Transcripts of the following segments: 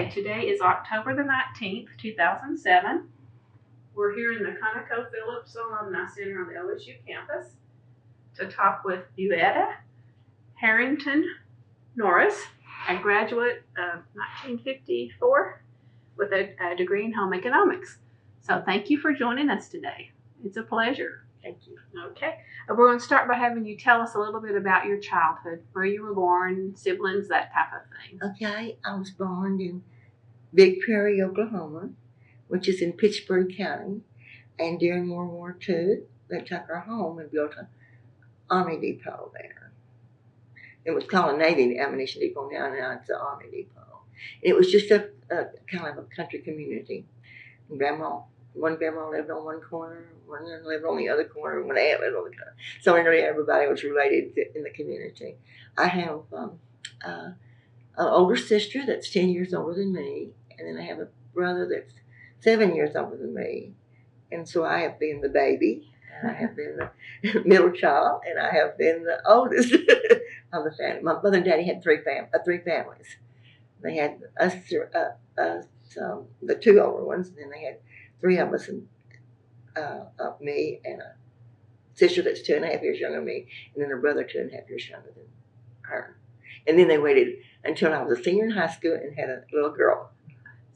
Okay, today is October the 19th, 2007. We're here in the ConocoPhillips Alumni Center on the OSU campus to talk with Buetta Norris, a graduate of 1954 with a degree in home economics. So thank you for joining us today. It's a pleasure. Thank you. Okay. We're going to start by having you tell us a little bit about your childhood, where you were born, siblings, that type of thing. Okay, I was born in Big Prairie, Oklahoma, which is in Pittsburgh County. And during World War II, they took our home and built an Army depot there. It was called a Navy ammunition depot now it's an Army depot. It was just a kind of a country community. One grandma lived on one corner, one lived on the other corner, and one aunt lived on the corner. So nearly everybody was related in the community. I have an older sister that's 10 years older than me, and then I have a brother that's 7 years older than me. And so I have been the baby, and I have been the middle child, and I have been the oldest of the family. My mother and daddy had three families. They had us, the two older ones, and then they had three of us, and me and a sister that's 2.5 years younger than me, and then a brother 2.5 years younger than her. And then they waited until I was a senior in high school and had a little girl.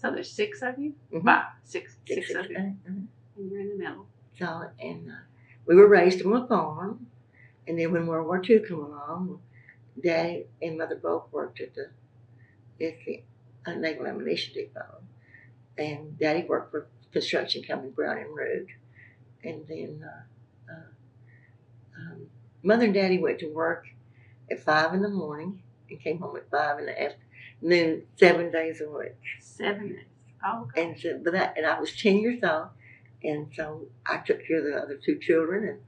So there's six of you? Mm-hmm. Wow, six of you. Mm-hmm. And you're in the middle. So, and we were raised on a farm, and then when World War II came along, Dad and Mother both worked at the Naval Ammunition Depot, and Daddy worked for construction company Brown and Root, and then Mother and Daddy went to work at 5 in the morning and came home at 5 in the afternoon, 7 days a week. 7 days. Oh, okay. And so, and I was 10 years old, and so I took care of the other two children and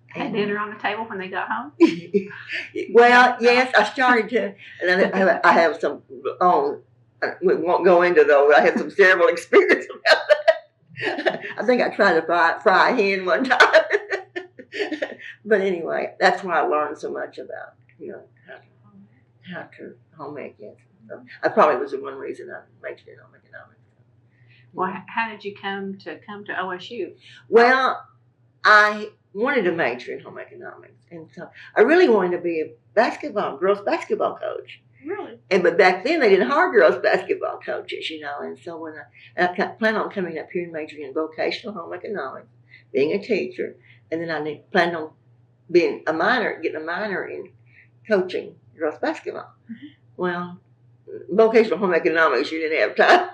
had dinner on the table when they got home? Well, yes, I started to, and I have some, we won't go into those. I had some terrible experience about that. I think I tried to fry a hen one time. But anyway, that's why I learned so much about, how to home make it. So I probably was the one reason I majored in home economics. Well, how did you come to OSU? Well, I wanted to major in home economics, and so I really wanted to be a girls basketball coach. Really? But back then they didn't hire girls basketball coaches, and so when I planned on coming up here and majoring in vocational home economics, being a teacher, and then I planned on getting a minor in coaching girls basketball. Mm-hmm. Well, vocational home economics, you didn't have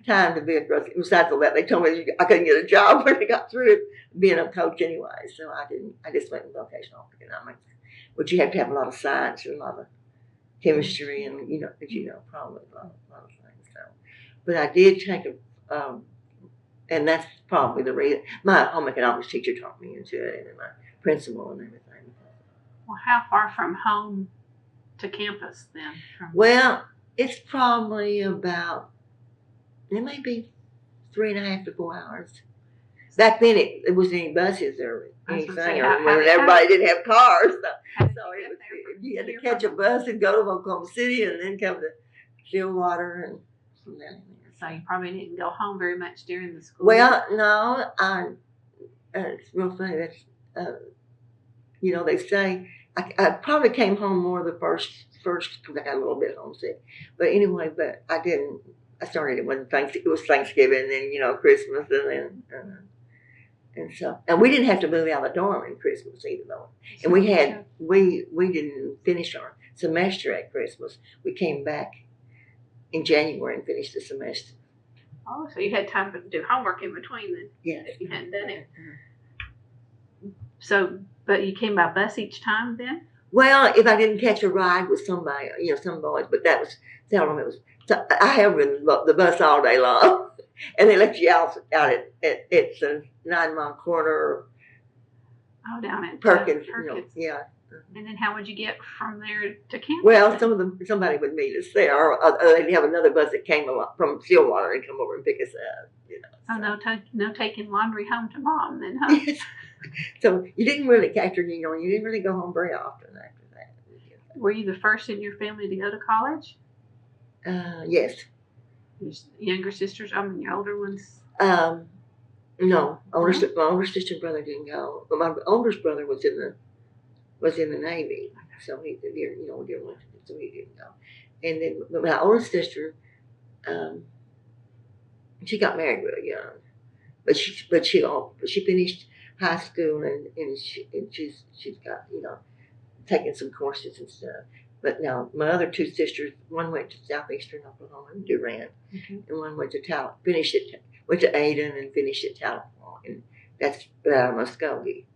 time to be a girl. Besides all that, they told me I couldn't get a job when I got through being a coach anyway. So I just went in vocational economics, which you have to have a lot of science and a lot of chemistry and, probably a lot of things. So, but I did take and that's probably the reason. My home economics teacher taught me into it, and my principal and everything. Well, how far from home to campus then? Well, it's probably about, it may be 3.5 to 4 hours. Back then, it wasn't any buses or anything. Everybody didn't have cars, so you had to catch a bus and go to Oklahoma City and then come to Stillwater and from there. So you probably didn't go home very much during the school. Well, no, it's real funny. That's they say I probably came home more the first because I got a little bit homesick. But anyway, I didn't. I started it when it was Thanksgiving, and then Christmas, and then and we didn't have to move out of the dorm in Christmas either though. And we didn't finish our semester at Christmas. We came back in January and finished the semester. Oh, so you had time to do homework in between then? Yes. If you hadn't done it. So, but you came by bus each time then? Well, if I didn't catch a ride with somebody, some boys, but that was seldom. So I have ridden the bus all day long, and they let you out at it's a 9 mile corner. Oh, down at Perkins. Yeah. And then how would you get from there to campus? Well, somebody would meet us there, or they'd have another bus that came along from Stillwater and come over and pick us up. So no taking laundry home to mom then, huh? Yes. So you didn't really you didn't really go home very often after that. Were you the first in your family to go to college? Yes. Your younger sisters, I mean, your older ones? No, my older sister and brother didn't go, but my oldest brother was in the Navy, so he dear Washington, so he didn't go. And then but my older sister, she got married really young, but she finished high school and she's got taking some courses and stuff. But now my other two sisters, one went to southeastern Oklahoma in Durant, and one went to went to Ada and finished at Tahlequah, and that's Muskogee.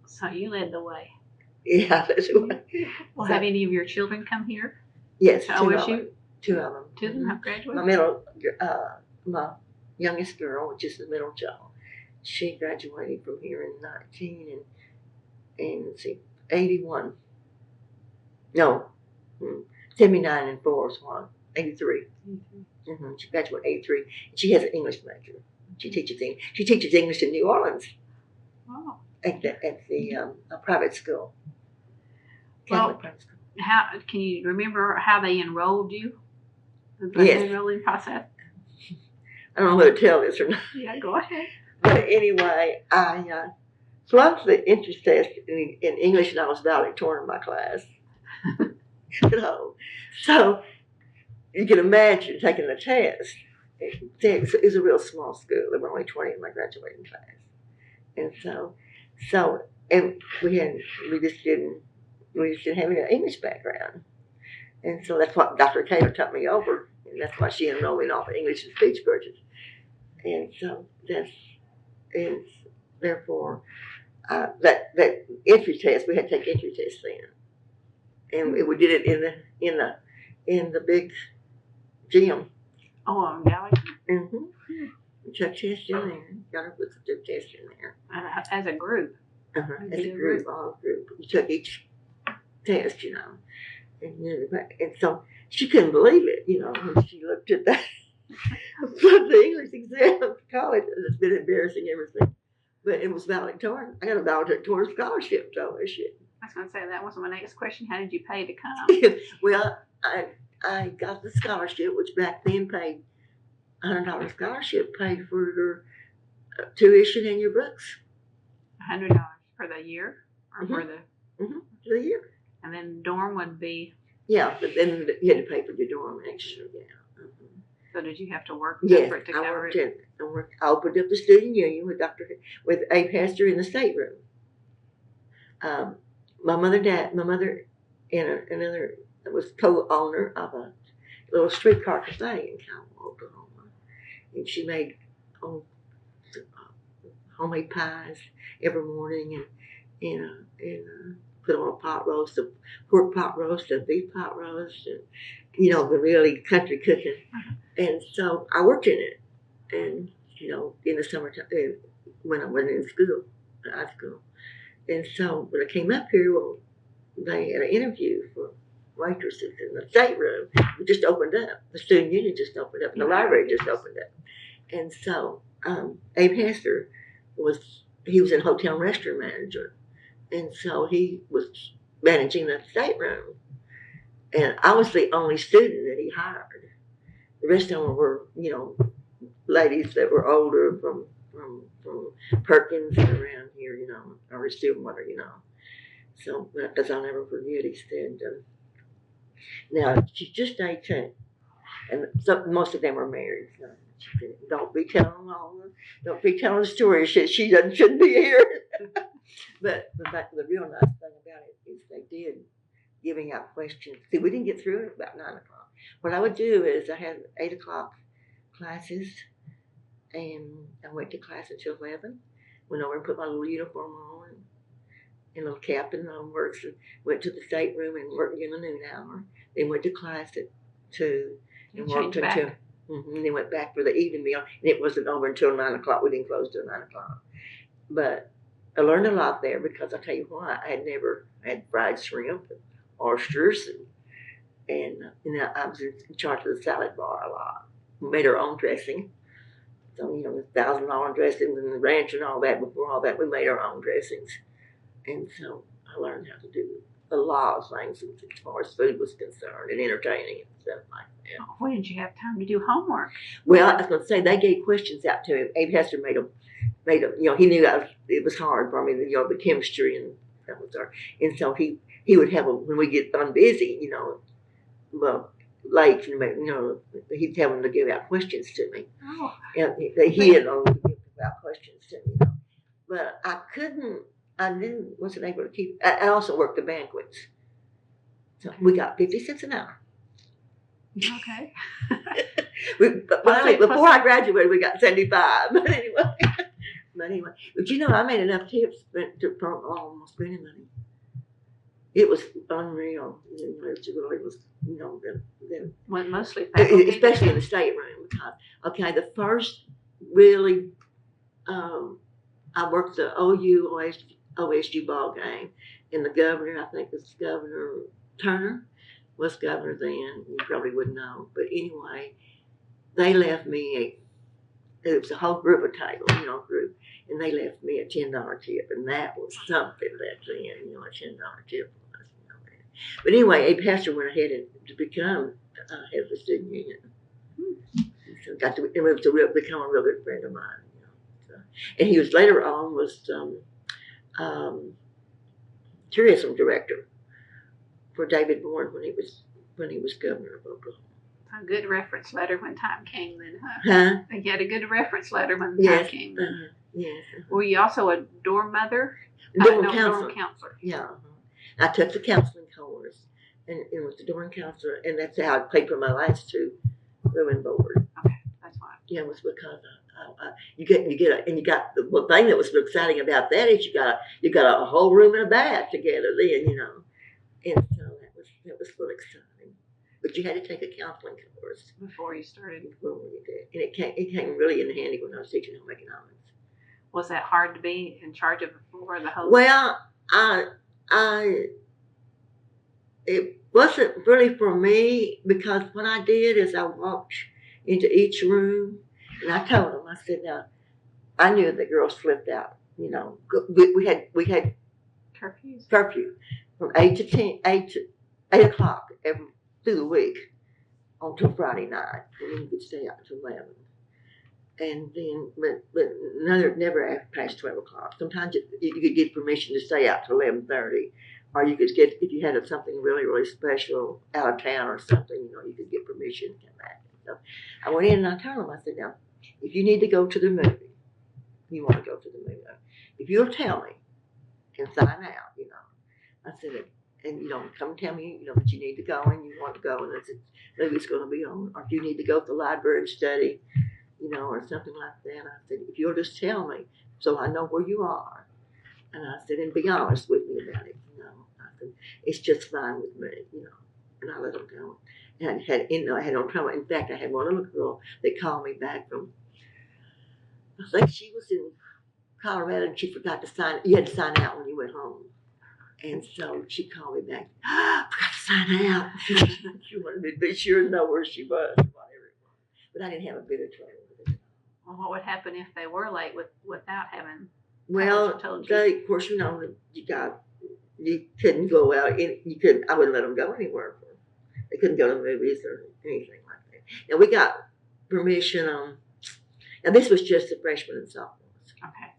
So you led the way. Yeah, that's what. Well, have any of your children come here? Yes, to OSU? Two of them. Two of them have graduated? My youngest girl, which is the middle child, she graduated from here in 19 and let's see, 81. No, 79 and 4 is one. 83. She graduated 83. She has an English major. She teaches English in New Orleans. Oh. At the private school. Well, private school. How can you remember how they enrolled you? Yes. Enrolling process. I don't know whether to tell this or not. Yeah, go ahead. But anyway, I flunked the entrance test in English, and I was valedictorian in my class. So you can imagine taking the test. It was a real small school. There were only 20 in my graduating class, and and we just didn't have any English background, and so that's what Dr. Cater taught me over, and that's why she enrolled me in all the English and speech courses, and so therefore that entry test, we had to take entry tests then, and we did it in the big gym. Oh, Gallagher. We took tests in there. Got her with the test in there. As a group. As a group, all group. You took each test, and so she couldn't believe it, when she looked at that. The English exam at college. It's been embarrassing ever since. But it was valedictorian. I got a valedictorian scholarship to OSU. I was going to say, that was my next question. How did you pay to come? Well, I got the scholarship, which back then paid $100 scholarship, paid for your tuition and your books. $100 for the year, or for the year. And then dorm would be. Yeah, but then you had to pay for your dorm extra. Yeah. So did you have to work for it to cover it? I opened up the student union with a pastor in the stateroom. My mother and another was co-owner of a little streetcar cafe in Calhoun, Oklahoma, and she made homemade pies every morning, and put on a pot roast, a pork pot roast, a beef pot roast, and the really country cooking. And so I worked in it, and in the summertime when I wasn't in school, high school. And so when I came up here, they had an interview for waitresses in the stateroom. It just opened up. The student union just opened up, and the library just opened up. And so Abe Hester was in hotel and restaurant manager, and so he was managing the stateroom. And I was the only student that he hired. The rest of them were, ladies that were older from Perkins and around here, or Stillwater, So, because I'll never forget, he said, now, she's just 18, and most of them are married. So she said, don't be telling the story. She shouldn't be here. But the real nice thing about it is they did giving out questions. See, we didn't get through it about 9 o'clock. What I would do is I had 8 o'clock classes, and I went to class until 11. Went over and put my little uniform on and little cap and works, and went to the stateroom and worked in the noon hour. Then went to class at 2 and worked until. And then went back for the evening meal, and it wasn't over until 9 o'clock. We didn't close till 9 o'clock. But I learned a lot there, because I'll tell you why. I had never had fried shrimp and oysters, and I was in charge of the salad bar a lot. We made our own dressing. So, the $1,000 dressings and the ranch and all that. Before all that, we made our own dressings. And so I learned how to do a lot of things as far as food was concerned and entertaining and stuff like that. When did you have time to do homework? Well, I was going to say they gave questions out to him. Abe Hester made them. He knew it was hard for me. The chemistry and that was hard. And so he would have them when we get busy. Well, late. He'd have them to give out questions to me. Oh. And he had only give out questions to me. But I wasn't able to keep. I also worked the banquets. So we got 50 cents an hour. Okay. Before I graduated, we got 75. But anyway, I made enough tips from almost spending money. It was unreal. It really was. Went mostly faculty, especially in the stateroom, because the first really, I worked the OSU ball game, and the governor, I think it was Governor Turner, was governor then. You probably wouldn't know, but anyway, they left me it was a whole group of tables, and they left me a $10 tip, and that was something back then, a $10 tip. But anyway, Abe Hester went ahead to become head of the student union. So got to become a real good friend of mine. And he was later on tourism director for David Bourne when he was governor of Oklahoma. A good reference letter when time came then, huh? Huh? You had a good reference letter when the time came then. Yes. Were you also a dorm mother? Dorm counselor. Dorm counselor. Yeah. I took the counseling course and was the dorm counselor, and that's how I paid for my last two room and board. Okay, that's fine. Yeah, it was because you got the thing that was so exciting about that is you got a whole room and a bath together then, and so that was really exciting. But you had to take a counseling course before you started. Before you did, and it came really in handy when I was teaching home economics. Was that hard to be in charge of before the whole? Well, it wasn't really for me, because what I did is I walked into each room and I told them, I said, now, I knew the girls flipped out, we had curfew from 8 to 8 o'clock through the week until Friday night, and then you could stay out until 11. And then, but never past 12 o'clock. Sometimes you could get permission to stay out till 11:30, or you could get, if you had something really, really special out of town or something, you could get permission to come back. So I went in and I told them, I said, now, if you need to go to the movie, you want to go to the movie, if you'll tell me and sign out, I said, and come tell me, that you need to go and you want to go, and I said, maybe it's going to be on, or if you need to go to the library and study, or something like that. I said, if you'll just tell me so I know where you are. And I said, and be honest with me about it, I said, it's just fine with me, and I let them go. And I had no trouble. In fact, I had one little girl that called me back from, I think she was in Colorado, and she forgot to sign, you had to sign out when you went home. And so she called me back, forgot to sign out. She wanted me to be sure to know where she was, whatever it was. But I didn't have a bit of trouble. Well, what would happen if they were late without having? Well, of course, you couldn't go out. I wouldn't let them go anywhere. They couldn't go to movies or anything like that. Now we got permission on. Now this was just the freshmen and sophomores. Okay.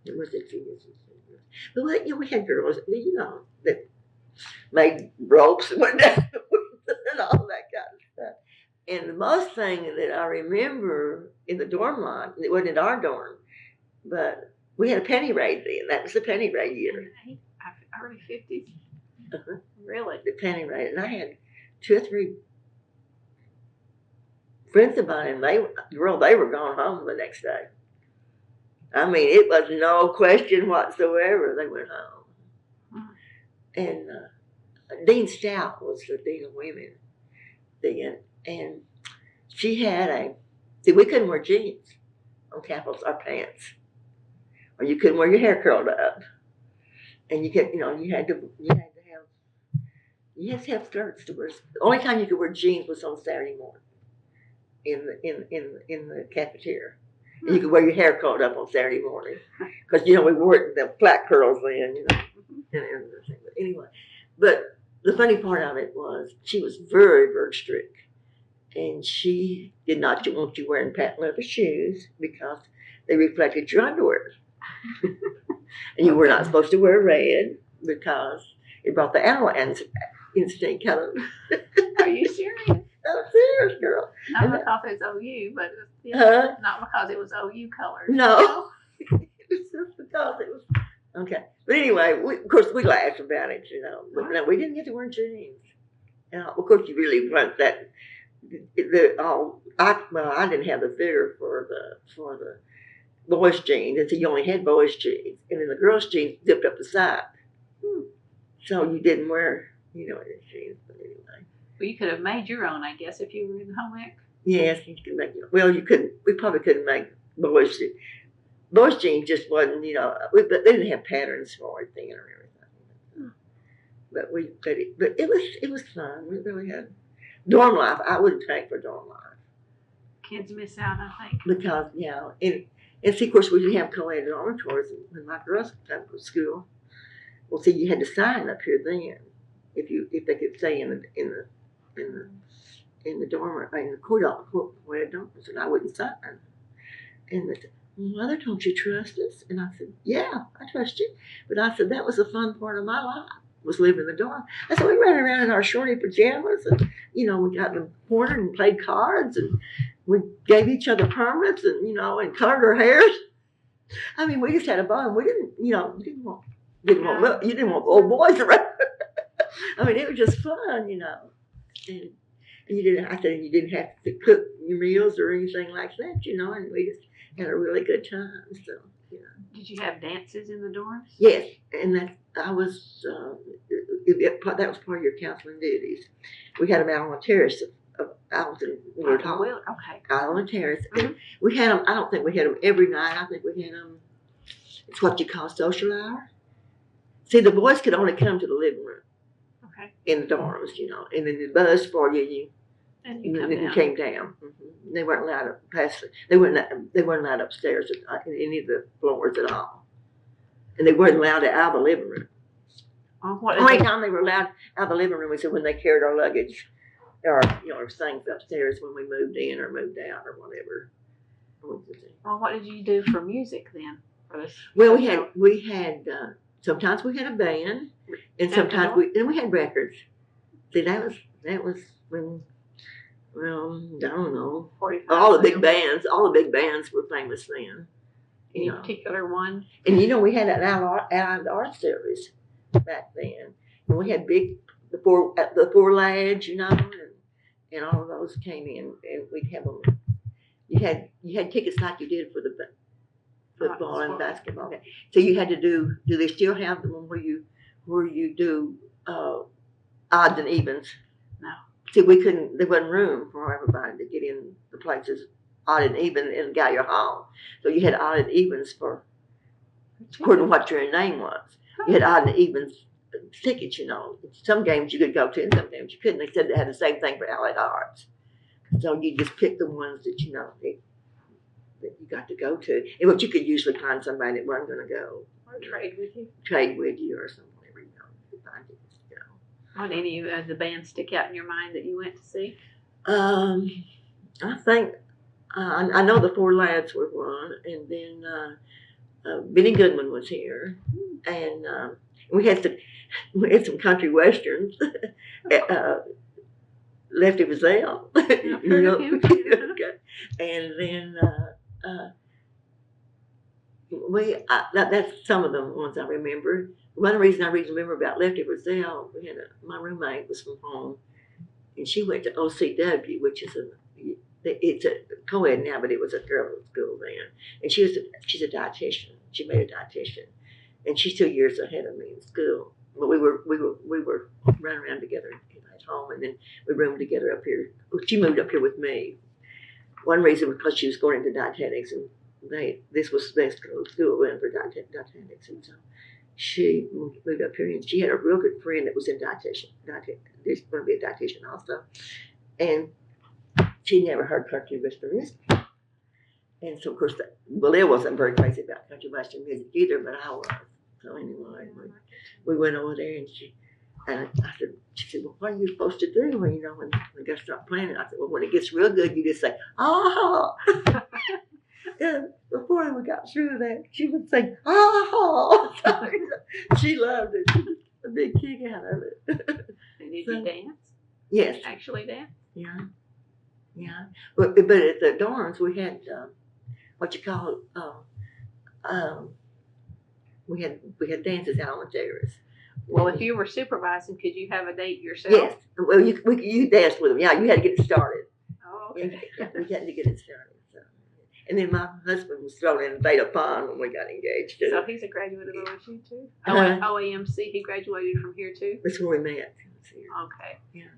It wasn't juniors and seniors. But we had girls, that made ropes and went down and all that kind of stuff. And the most thing that I remember in the dorm line, it wasn't in our dorm, but we had a penny raid then. That was the penny raid year. Early 50s? Uh-huh. Really? The penny raid. And I had 2 or 3 friends of mine, and they were gone home the next day. I mean, it was no question whatsoever. They went home. And Dean Stout was the dean of women then. And she had we couldn't wear jeans on campus or pants, or you couldn't wear your hair curled up, and you had to have skirts to wear. The only time you could wear jeans was on Saturday morning in the cafeteria. And you could wear your hair curled up on Saturday morning because we wore the flat curls then. and everything. But anyway, but the funny part of it was she was very, very strict. And she did not want you wearing patent leather shoes because they reflected your underwear. And you were not supposed to wear red because it brought the animal instinct color. Are you serious? I'm serious, girl. Not because it's OU, but not because it was OU colors. No. It was just because it was. Okay. But anyway, of course, we laughed about it, you know. But no, we didn't get to wear jeans. Of course, you really weren't that. I didn't have the figure for the boys' jeans, and so you only had boys' jeans, and then the girls' jeans zipped up the side. So you didn't wear, any jeans. But anyway. Well, you could have made your own, I guess, if you were in home ec. Yes, you could make. Well, you couldn't. We probably couldn't make boys' jeans. Boys' jeans just wasn't, they didn't have patterns for it then or everything. But it was fun. We really had. Dorm life, I wouldn't take for dorm life. Kids miss out, I think. Because, and see, of course, we didn't have co-ed dormitories when my girls came to school. Well, see, you had to sign up here then if they could stay in the dorm in the co-ed dorms, and I wouldn't sign. And they said, Mother, don't you trust us? And I said, yeah, I trust you. But I said, that was the fun part of my life. Was living in the dorm. I said we ran around in our shorty pajamas, and we got in the corner and played cards, and we gave each other permits, and and colored our hair. I mean, we just had a ball. We didn't, you didn't want old boys around. I mean, it was just fun, and you didn't. I said you didn't have to cook your meals or anything like that, and we just had a really good time. So. Did you have dances in the dorms? Yes, and that was that was part of your counseling duties. We had them out on the terrace out in Woodard Hall. Okay. Out on the terrace. Mm-hmm. We had them. I don't think we had them every night. I think we had them. It's what you call social hour. See, the boys could only come to the living room. Okay. In the dorms, and then the bus for you. And you came down. Mm-hmm. They weren't allowed to pass. They weren't allowed upstairs in any of the floors at all, and they weren't allowed out of the living room. The only time they were allowed out of the living room was when they carried our luggage, or things upstairs when we moved in or moved out or whatever. Well, what did you do for music then? Well, we had sometimes we had a band, and sometimes we had records. See, that was when. Well, I don't know. All the big bands were famous then. Any particular one? And we had an Allied Art Series back then. And we had the four lads, and all of those came in, and we'd have them. You had tickets like you did for the football and basketball. Okay. So you had to do they still have them where you do odds and evens? No. See, there wasn't room for everybody to get in the places odd and even in Gallier Hall. So you had odd and evens according to what your name was. You had odd and evens tickets, Some games you could go to and some games you couldn't. They said they had the same thing for Allied Arts. So you just pick the ones that that you got to go to. And what you could usually find somebody that wasn't going to go. Or trade with you or something. You could find tickets to go. Did any of the bands stick out in your mind that you went to see? I think I know the Four Lads were one, and then Benny Goodman was here, and we had some country westerns. Lefty Vazelle, and then that's some of the ones I remember. One reason I remember about Lefty Vazelle, my roommate was from home, and she went to OCW, which is it's a co-ed now, but it was a girls' school then. And she's a dietitian. She made a dietitian, and she's 2 years ahead of me in school. But we were running around together at home, and then we roomed together up here. She moved up here with me. One reason was because she was going into dietetics, and this was the best school in for dietetics, and so she moved up here, and she had a real good friend that was in dietitian. There's going to be a dietitian also, and she never heard country western music. And so, of course, Bill wasn't very crazy about country western music either, but I was. So anyway, we went over there and she said, well, what are you supposed to do when when guys start playing? I said, well, when it gets real good, you just say, oh. And before we got through that, she would say, oh. She loved it. She was a big kick out of it. And did you dance? Yes. Actually dance? Yeah. Yeah. But at the dorms, we had, we had dances out on the terrace. Well, if you were supervising, could you have a date yourself? Yes. Well, you danced with them. Yeah, you had to get it started. Oh, okay. Yeah, we had to get it started. So. And then my husband was thrown in Beta Pond when we got engaged. So he's a graduate of OSU too? OAMC, he graduated from here too? That's where we met. Okay. Yeah.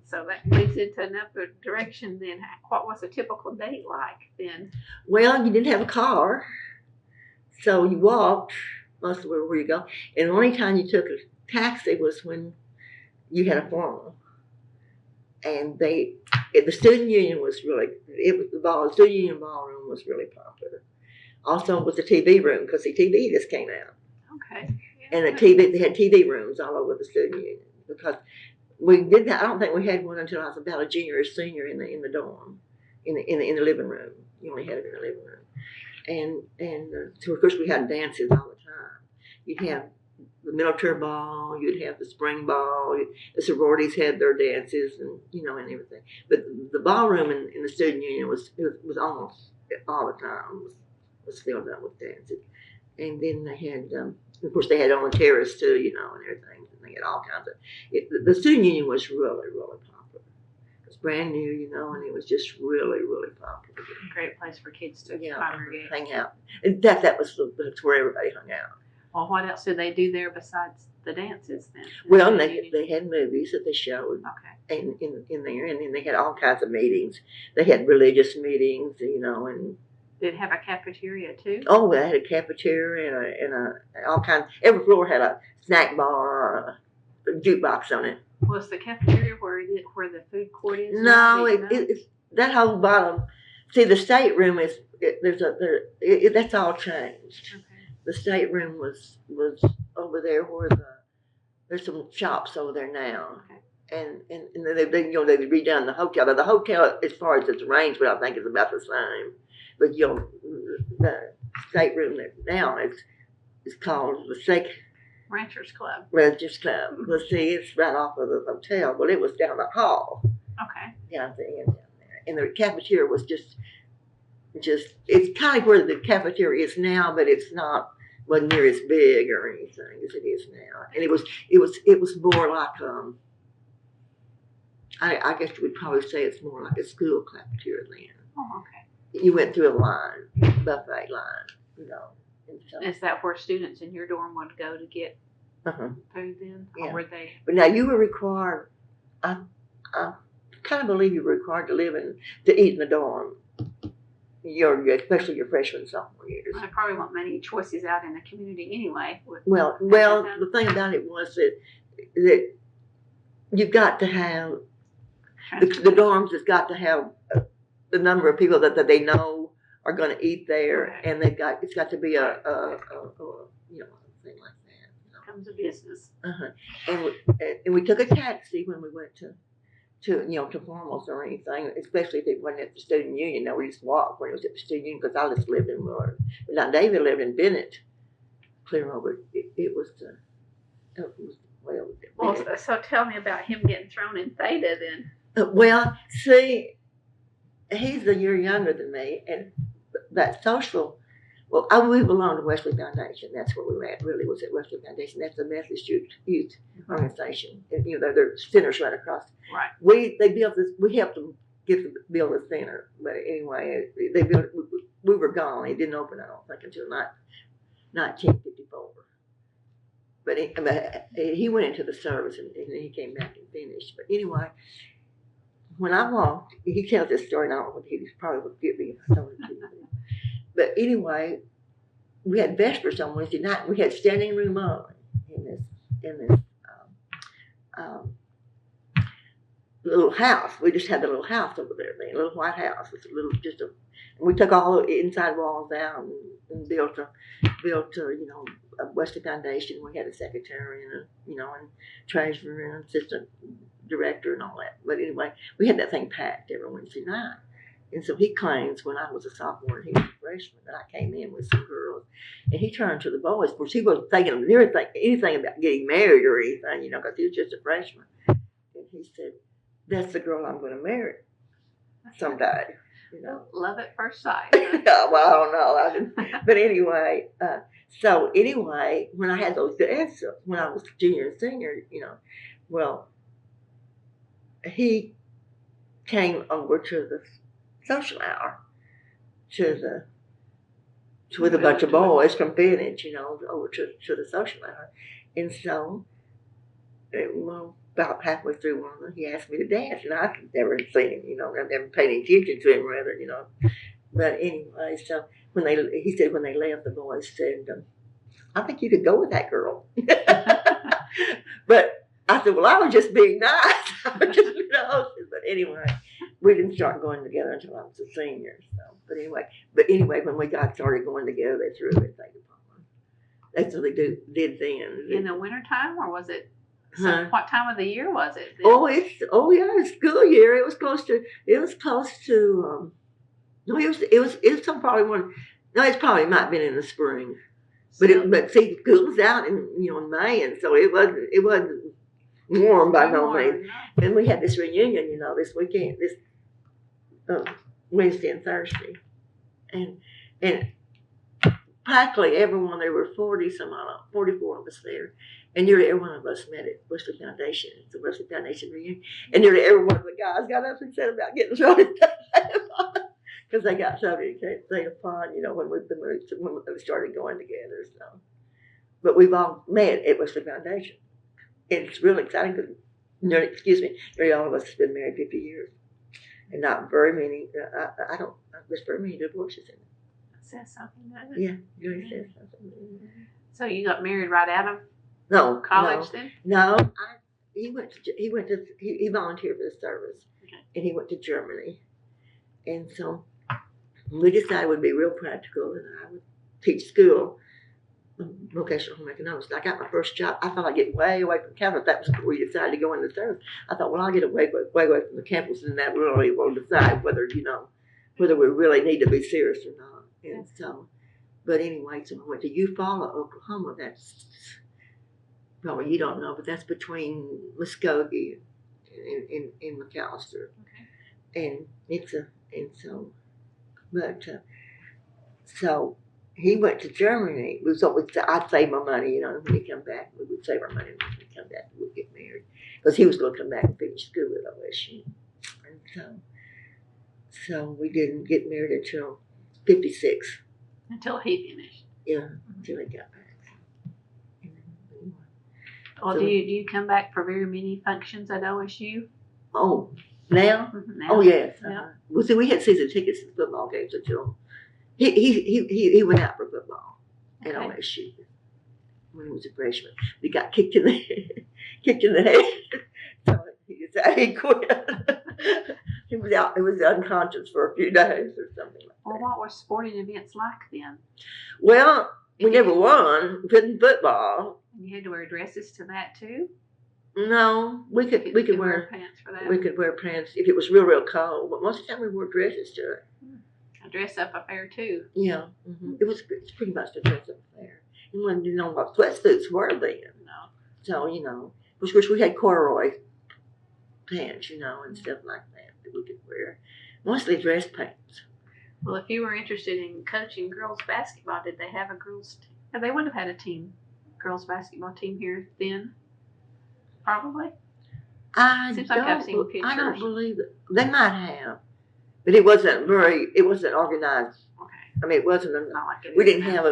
So that leads into another direction then. What was a typical date like then? Well, you didn't have a car, so you walked most of where you go. And the only time you took a taxi was when you had a formal. And the student union was really, the student union ballroom was really popular. Also was the TV room, because the TV just came out. Okay. Yeah. And they had TV rooms all over the student union, because we did that. I don't think we had one until I was about a junior or senior in the dorm, in the living room. You only had it in the living room, and so of course we had dances all the time. You'd have the military ball, you'd have the spring ball. The sororities had their dances, and and everything. But the ballroom in the student union was almost all the time was filled up with dances. And then they had, of course, they had on the terrace too, and everything. And they had all kinds of. The student union was really, really popular. It was brand new, and it was just really, really popular. Great place for kids to congregate, hang out. And that's where everybody hung out. Well, what else did they do there besides the dances then? Well, they had movies that they showed. Okay. in there, and then they had all kinds of meetings. They had religious meetings, and. Did it have a cafeteria too? Oh, they had a cafeteria and all kinds. Every floor had a snack bar or a jukebox on it. Was the cafeteria where the food court is? No, it's that whole bottom. See, the stateroom is that's all changed. Okay. The stateroom was over there where there's some shops over there now. Okay. And they've redone the hotel. Now, the hotel, as far as its arrangement, I think is about the same. But the stateroom now is called the Ranchers Club. Ranchers Club. Well, see, it's right off of the hotel. Well, it was down the hall. Okay. Down at the end down there, and the cafeteria was just it's kind of where the cafeteria is now, but it's wasn't near as big or anything as it is now. And it was more like I guess you would probably say it's more like a school cafeteria then. Oh, okay. You went through a buffet line, And so. Is that where students in your dorm would go to get food then? Yeah. Or were they? But now you were required, I kind of believe you were required to eat in the dorm, especially your freshman and sophomore years. I probably want many choices out in the community anyway. Well, the thing about it was that you've got to have, the dorms has got to have the number of people that they know are going to eat there, okay. And it's got to be a thing like that. Comes a business. And we took a taxi when we went to formals or anything, especially if it wasn't at the student union. No, we just walked when it was at the student union, because I just lived in Willard. But now David lived in Bennett, clear over. It was Well, so tell me about him getting thrown in Theta then. Well, see, he's a year younger than me, and that social. Well, we belong to Wesley Foundation. That's where we met. Really, was at Wesley Foundation. That's the Methodist youth organization. And, their center's right across. Right. They built this. We helped them build a center. But anyway, they built. We were gone. It didn't open, I don't think, until 1954. But he went into the service, and then he came back and finished. But anyway, when I walked, he tells this story, and I don't know if he probably would give me a story to you. But anyway, we had Vespers on Wednesday night, and we had standing room only in this little house. We just had the little house over there, a little white house. It's and we took all the inside walls out, and and built a a Wesley Foundation. We had a secretary and and treasurer and assistant director and all that. But anyway, we had that thing packed every Wednesday night. And so he claims when I was a sophomore and he was a freshman that I came in with some girls, and he turned to the boys. Of course, he wasn't thinking of anything about getting married or anything, because he was just a freshman. And he said, "That's the girl I'm going to marry someday." Love at first sight. Well, I don't know. But anyway, when I had those dances, when I was junior and senior, well, he came over to the social hour with a bunch of boys from Finchum, over to the social hour. And so, about halfway through one of them, he asked me to dance, and I never seen him, I've never paid any attention to him, rather, But anyway, so he said when they left, the boys said, "I think you could go with that girl." But I said, "Well, I was just being nice." I was just being a hostess. But anyway, we didn't start going together until I was a senior. So, but anyway, when we got started going together, they threw everything upon. That's what they did then. In the wintertime, or was it? What time of the year was it then? It's school year. It was close to. No, it was probably one. No, it probably might have been in the spring. But see, school was out in May, and so it wasn't warm by no means. And we had this reunion, this weekend, this Wednesday and Thursday, and practically everyone, there were 44 of us there, and nearly every one of us met at Wesley Foundation. It's a Wesley Foundation reunion, and nearly every one of the guys got up and said about getting started because they got so they upon, when we started going together. So, but we've all met at Wesley Foundation. It's really exciting because, nearly all of us have been married 50 years, and not very many. There's very many divorces in it. That says something, doesn't it? Yeah, it really says something. So you got married right out of college then? No, he volunteered for the service, and he went to Germany, and so we decided we'd be real practical, and I would teach school. Vocational home economics. I got my first job. I thought I'd get way away from campus. That was before we decided to go into the service. I thought, well, I'll get away from the campus, and that really will decide whether we really need to be serious or not. And so, but anyway, so I went to Eufaula, Oklahoma. That's probably you don't know, but that's between Muskogee and McAllister. Okay. And so he went to Germany. I'd save my money, when he come back. We would save our money when he come back. We'd get married because he was going to come back and finish school at OSU. And so we didn't get married until 56. Until he finished. Yeah, until he got back. Well, do you come back for very many functions at OSU? Oh, now? Now. Oh, yes. Yeah. Well, see, we had season tickets to football games until he went out for football at OSU when he was a freshman. He got kicked in the head, so he decided he quit. He was unconscious for a few days or something like that. Well, what were sporting events like then? Well, we never won in football. And you had to wear dresses to that too? No, we could wear pants for that. We could wear pants if it was real cold. But most of the time we wore dresses to it. A dress up affair too. Yeah, it's pretty much a dress up affair. And when what sweatsuits were then. No. So of course we had corduroy pants, and stuff like that we could wear. Mostly dress pants. Well, if you were interested in coaching girls basketball, did they have a girls' team? They would have had a girls basketball team here then. Probably. Seems like I've seen pictures. I don't believe it. They might have, but it wasn't organized. Okay. I mean, it wasn't. We didn't have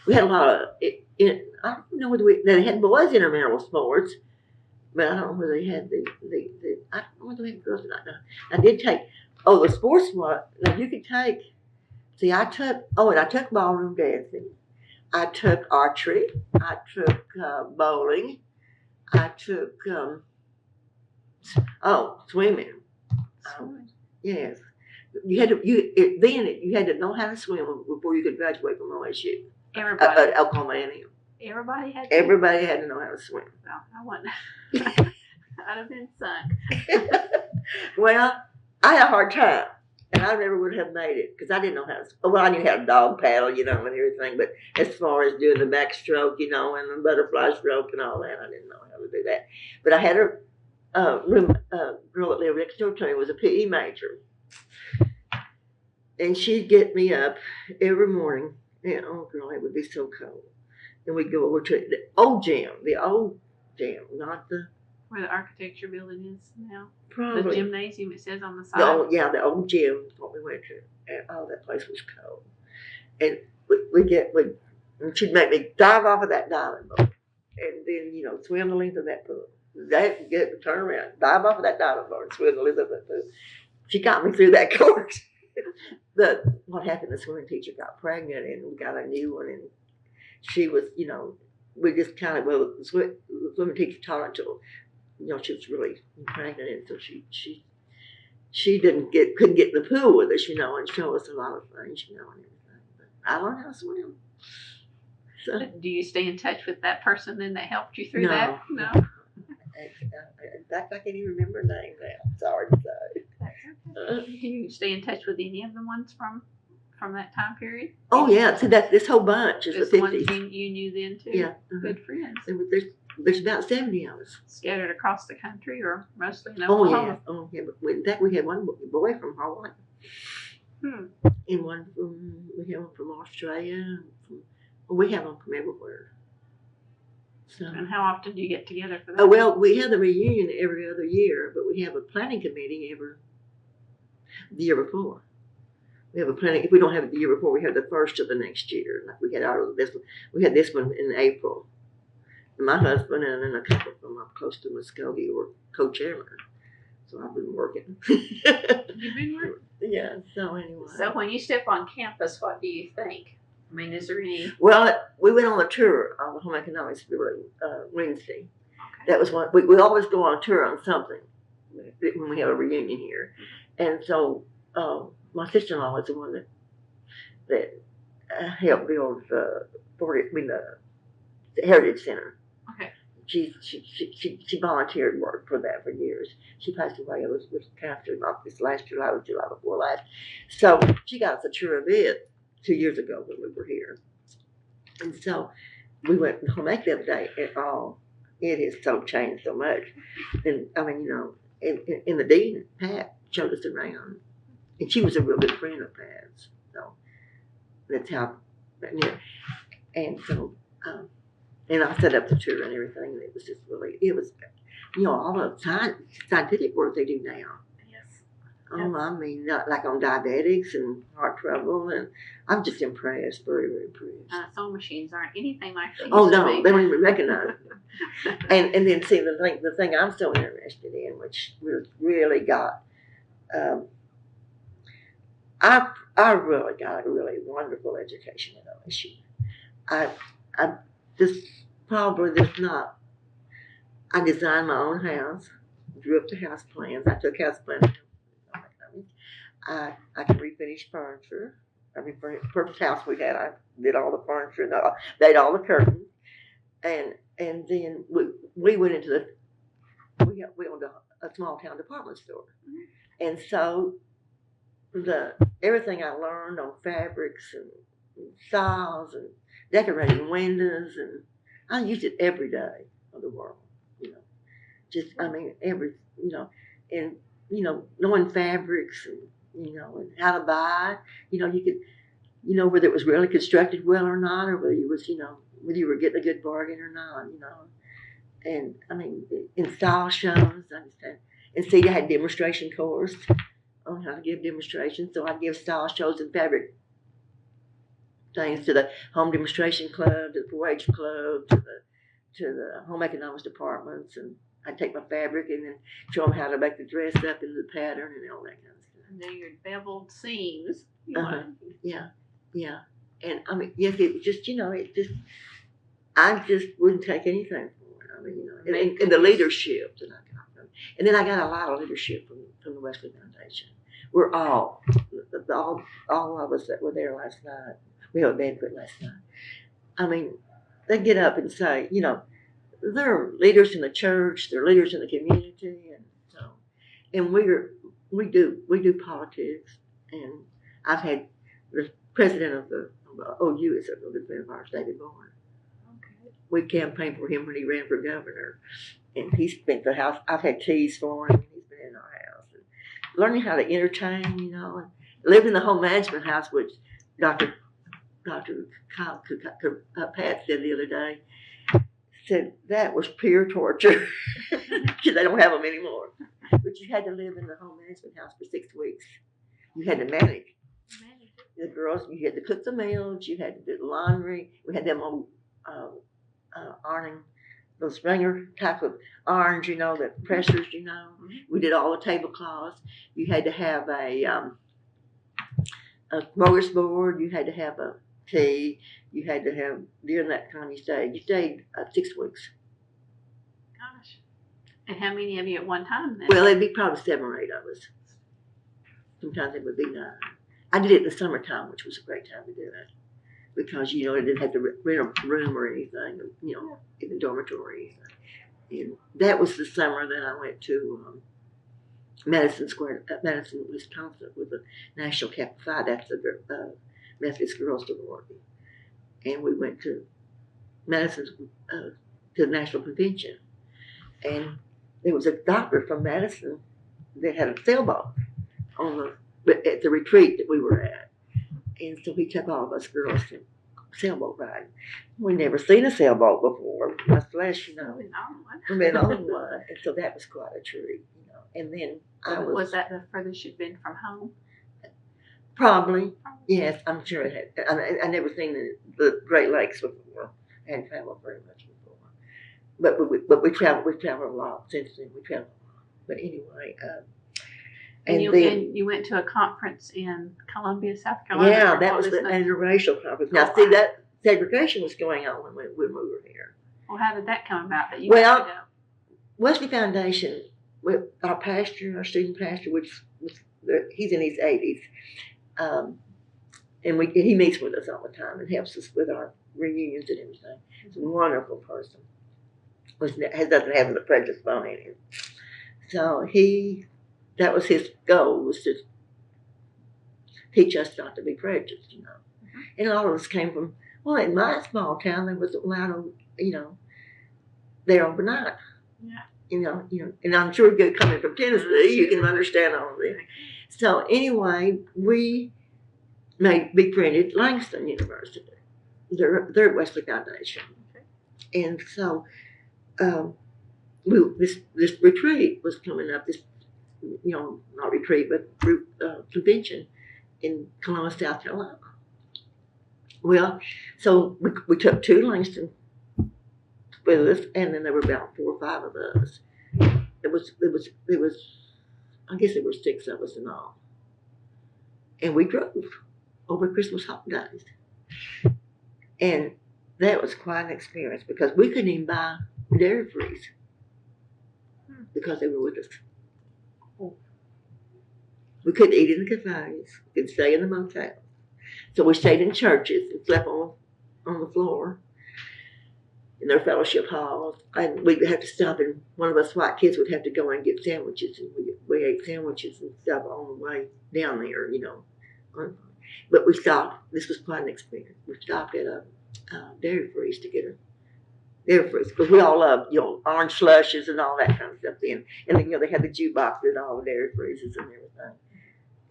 we had a lot of. I don't know whether they had boys intramural sports, but I don't know whether they had the. I don't know whether they had girls or not. I did take. Oh, the sports one. Now you could take. See, I took ballroom dancing. I took archery. I took bowling. I took, swimming. Yes. You had to you had to know how to swim before you could graduate from OSU. Everybody. Oklahoma A&M. Everybody had to. Everybody had to know how to swim. Well, I wouldn't. I'd have been sunk. Well, I had a hard time, and I never would have made it because I didn't know how to. Well, I knew how to dog paddle, and everything. But as far as doing the backstroke, and the butterfly stroke and all that, I didn't know how to do that. But I had a girl that lived next door to me was a PE major, and she'd get me up every morning. And oh, girl, it would be so cold, and we'd go over to the old gym, not the. Where the architecture building is now. Probably. The gymnasium, it says on the side. The old gym is what we went to. And that place was cold. And and she'd make me dive off of that diving board. And then, swim the length of that pool. Turn around, dive off of that diving board, swim the length of that pool. She got me through that course. But what happened, the swimming teacher got pregnant and we got a new one. And she was, we just kind of, the swimming teacher taught her to, she was really pregnant, and so she couldn't get in the pool with us, and show us a lot of things, and everything. But I learned how to swim. So, do you stay in touch with that person then that helped you through that? No. In fact, I can't even remember her name now. Sorry to say. Do you stay in touch with any of the ones from that time period? Oh yeah, see this whole bunch is just the ones 50s. you knew then too. Yeah, good friends. And there's about 70 of us. Scattered across the country or mostly in Oklahoma? Oh, yeah. But in fact, we had one boy from Hawaii. And we have one from Australia. We have them from everywhere. So. And how often do you get together for that? Well, we have the reunion every other year, but we have a planning committee the year before. We have a planning. If we don't have it the year before, we have the first of the next year. Like we had this one in April. My husband and then a couple from up close to Muskogee were co-chairman. So I've been working. You've been working? Yeah, so anyway. So when you step on campus, what do you think? I mean, is there any... Well, we went on a tour on the home economics Wednesday. Okay. That was one. We always go on a tour on something when we have a reunion here. And so my sister-in-law was the one that helped build the Heritage Center. Okay. She volunteered work for that for years. She passed away. It was after not this last July, or July before last. So she got us a tour of it 2 years ago when we were here. And so we went home the other day, and it has so changed so much. And I mean, and the dean, Pat, showed us around, and she was a real good friend of Pat's. So that's how. And so. And I set up the tour and everything, and it was all the scientific work they do now. Yes. Oh, I mean, like on diabetics and heart trouble, and I'm just impressed, very, very impressed. Sewing machines aren't anything like they used to be. No, they don't even recognize them. and then see the thing I'm so interested in, which really got, I really got a really wonderful education at OSU. I designed my own house, drew up the house plans. I took house plans. I could refinish furniture. First house we had, I did all the furniture and made all the curtains. And then we went into we owned a small town department store. Mm-hmm. And so everything I learned on fabrics and styles and decorating windows, and I used it every day of the world, and knowing fabrics and how to buy, you could, whether it was really constructed well or not, or whether whether you were getting a good bargain or not, and I mean, in style shows, and see, I had demonstration course on how to give demonstrations, so I'd give style shows and fabric things to the home demonstration club, to the 4-H club, to the home economics departments, and I'd take my fabric and then show them how to make the dress up into the pattern and all that kind of stuff. And then your beveled seams. Yeah. And I mean, yes, it just, I just wouldn't take anything for it. I mean, and the leadership that I got from, and then I got a lot of leadership from the Wesley Foundation. we're all of us that were there last night. We had a banquet last night. I mean, they get up and say, you know, they're leaders in the church, they're leaders in the community, and so, and we do politics. And I've had the president of the OU is a good friend of ours, David Bourne. Okay. We campaigned for him when he ran for governor, and he spent the house. I've had teas for him. He's been in our house, and learning how to entertain, you know, and lived in the home management house, which Dr. Pat said the other day. Said that was pure torture because they don't have them anymore. But you had to live in the home management house for 6 weeks. You had to manage the girls. You had to cook the meals. You had to do the laundry. We had them on ironing those Springer type of irons, you know, the pressers, you know. We did all the tablecloths. You had to have a smorgasbord. You had to have a tea. You had to have, during that time you stayed 6 weeks. Gosh. And how many of you at one time then? Well, it'd be probably 7 or 8 of us. Sometimes it would be 9. I did it in the summertime, which was a great time to do it. Because, you know, I didn't have to rent a room or anything, you know, in the dormitory. And that was the summer that I went to Madison, Wisconsin, with the National Kappa Phi. That's the Methodist Girls Sorority. And we went to Madison to the National Convention. And there was a doctor from Madison that had a sailboat at the retreat that we were at. And so he took all of us girls to sailboat ride. We never seen a sailboat before, much less, you know. We've been on one. And so that was quite a treat, you know. And then was that the furthest you'd been from home? Probably. Yes, I'm sure it had. I never seen the Great Lakes before. I hadn't traveled very much before. But we traveled a lot since then. We traveled a lot. But anyway, and you went to a conference in Columbia, South Carolina. Yeah, that was the interracial conference. Now, see, that segregation was going on when we were here. Well, how did that come about? That you got to go? Wesley Foundation, our pastor, our student pastor, which he's in his 80s, and he meets with us all the time and helps us with our reunions and everything. He's a wonderful person. Doesn't have the prejudice bone in him. So that was his goal, was to teach us not to be prejudiced, you know. Mm-hmm. And all of us came from, in my small town, there was allowed, you know, there overnight. Yeah. You know, and I'm sure you're coming from Tennessee, you can understand all of this. So anyway, we befriended Langston University. They're at Wesley Foundation. Okay. And so this retreat was coming up, this, you know, not retreat, but convention in Columbus, South Carolina. Well, so we took 2 Langston with us, and then there were about 4 or 5 of us. It was. I guess there were 6 of us in all, and we drove over Christmas holidays, and that was quite an experience because we couldn't even buy dairy freeze because they were with us. We couldn't eat in the cafes. We could stay in the motels. So we stayed in churches and slept on the floor in their fellowship halls. And we'd have to stop, and one of us white kids would have to go and get sandwiches, and we ate sandwiches and stuff on the way down there, you know. But we stopped. This was quite an experience. We stopped at a dairy freeze to get a dairy freeze because we all love, you know, orange slushes and all that kind of stuff then. And then, you know, they had the jukebox and all the dairy freezes and everything.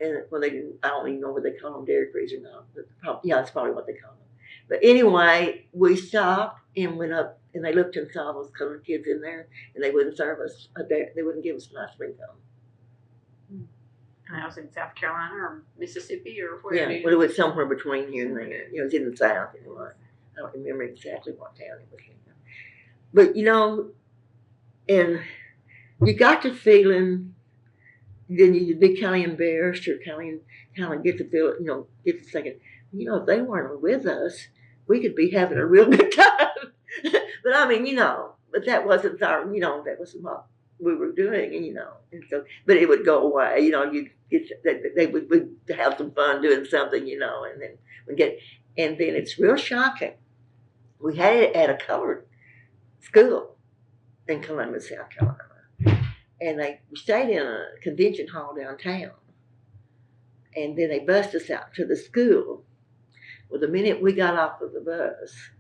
And well, they didn't. I don't even know what they call them, dairy freeze or not. But that's probably what they call them. But anyway, we stopped and went up, and they looked and saw those colored kids in there, and they wouldn't serve us they wouldn't give us an ice cream cone. And I was in South Carolina or Mississippi or where? Yeah, well, it was somewhere between here and there. You know, it was in the South anyway. I don't remember exactly what town it was in. But you know, and you got the feeling. Then you'd be kind of embarrassed or kind of get the feel, you know, get the thinking, you know, if they weren't with us, we could be having a real good time. But I mean, you know, but that wasn't our, you know, that wasn't what we were doing, and so, but it would go away, they would have some fun doing something, and then and then it's real shocking. We had it at a colored school in Columbus, South Carolina, and we stayed in a convention hall downtown, and then they bussed us out to the school. Well, the minute we got off of the bus,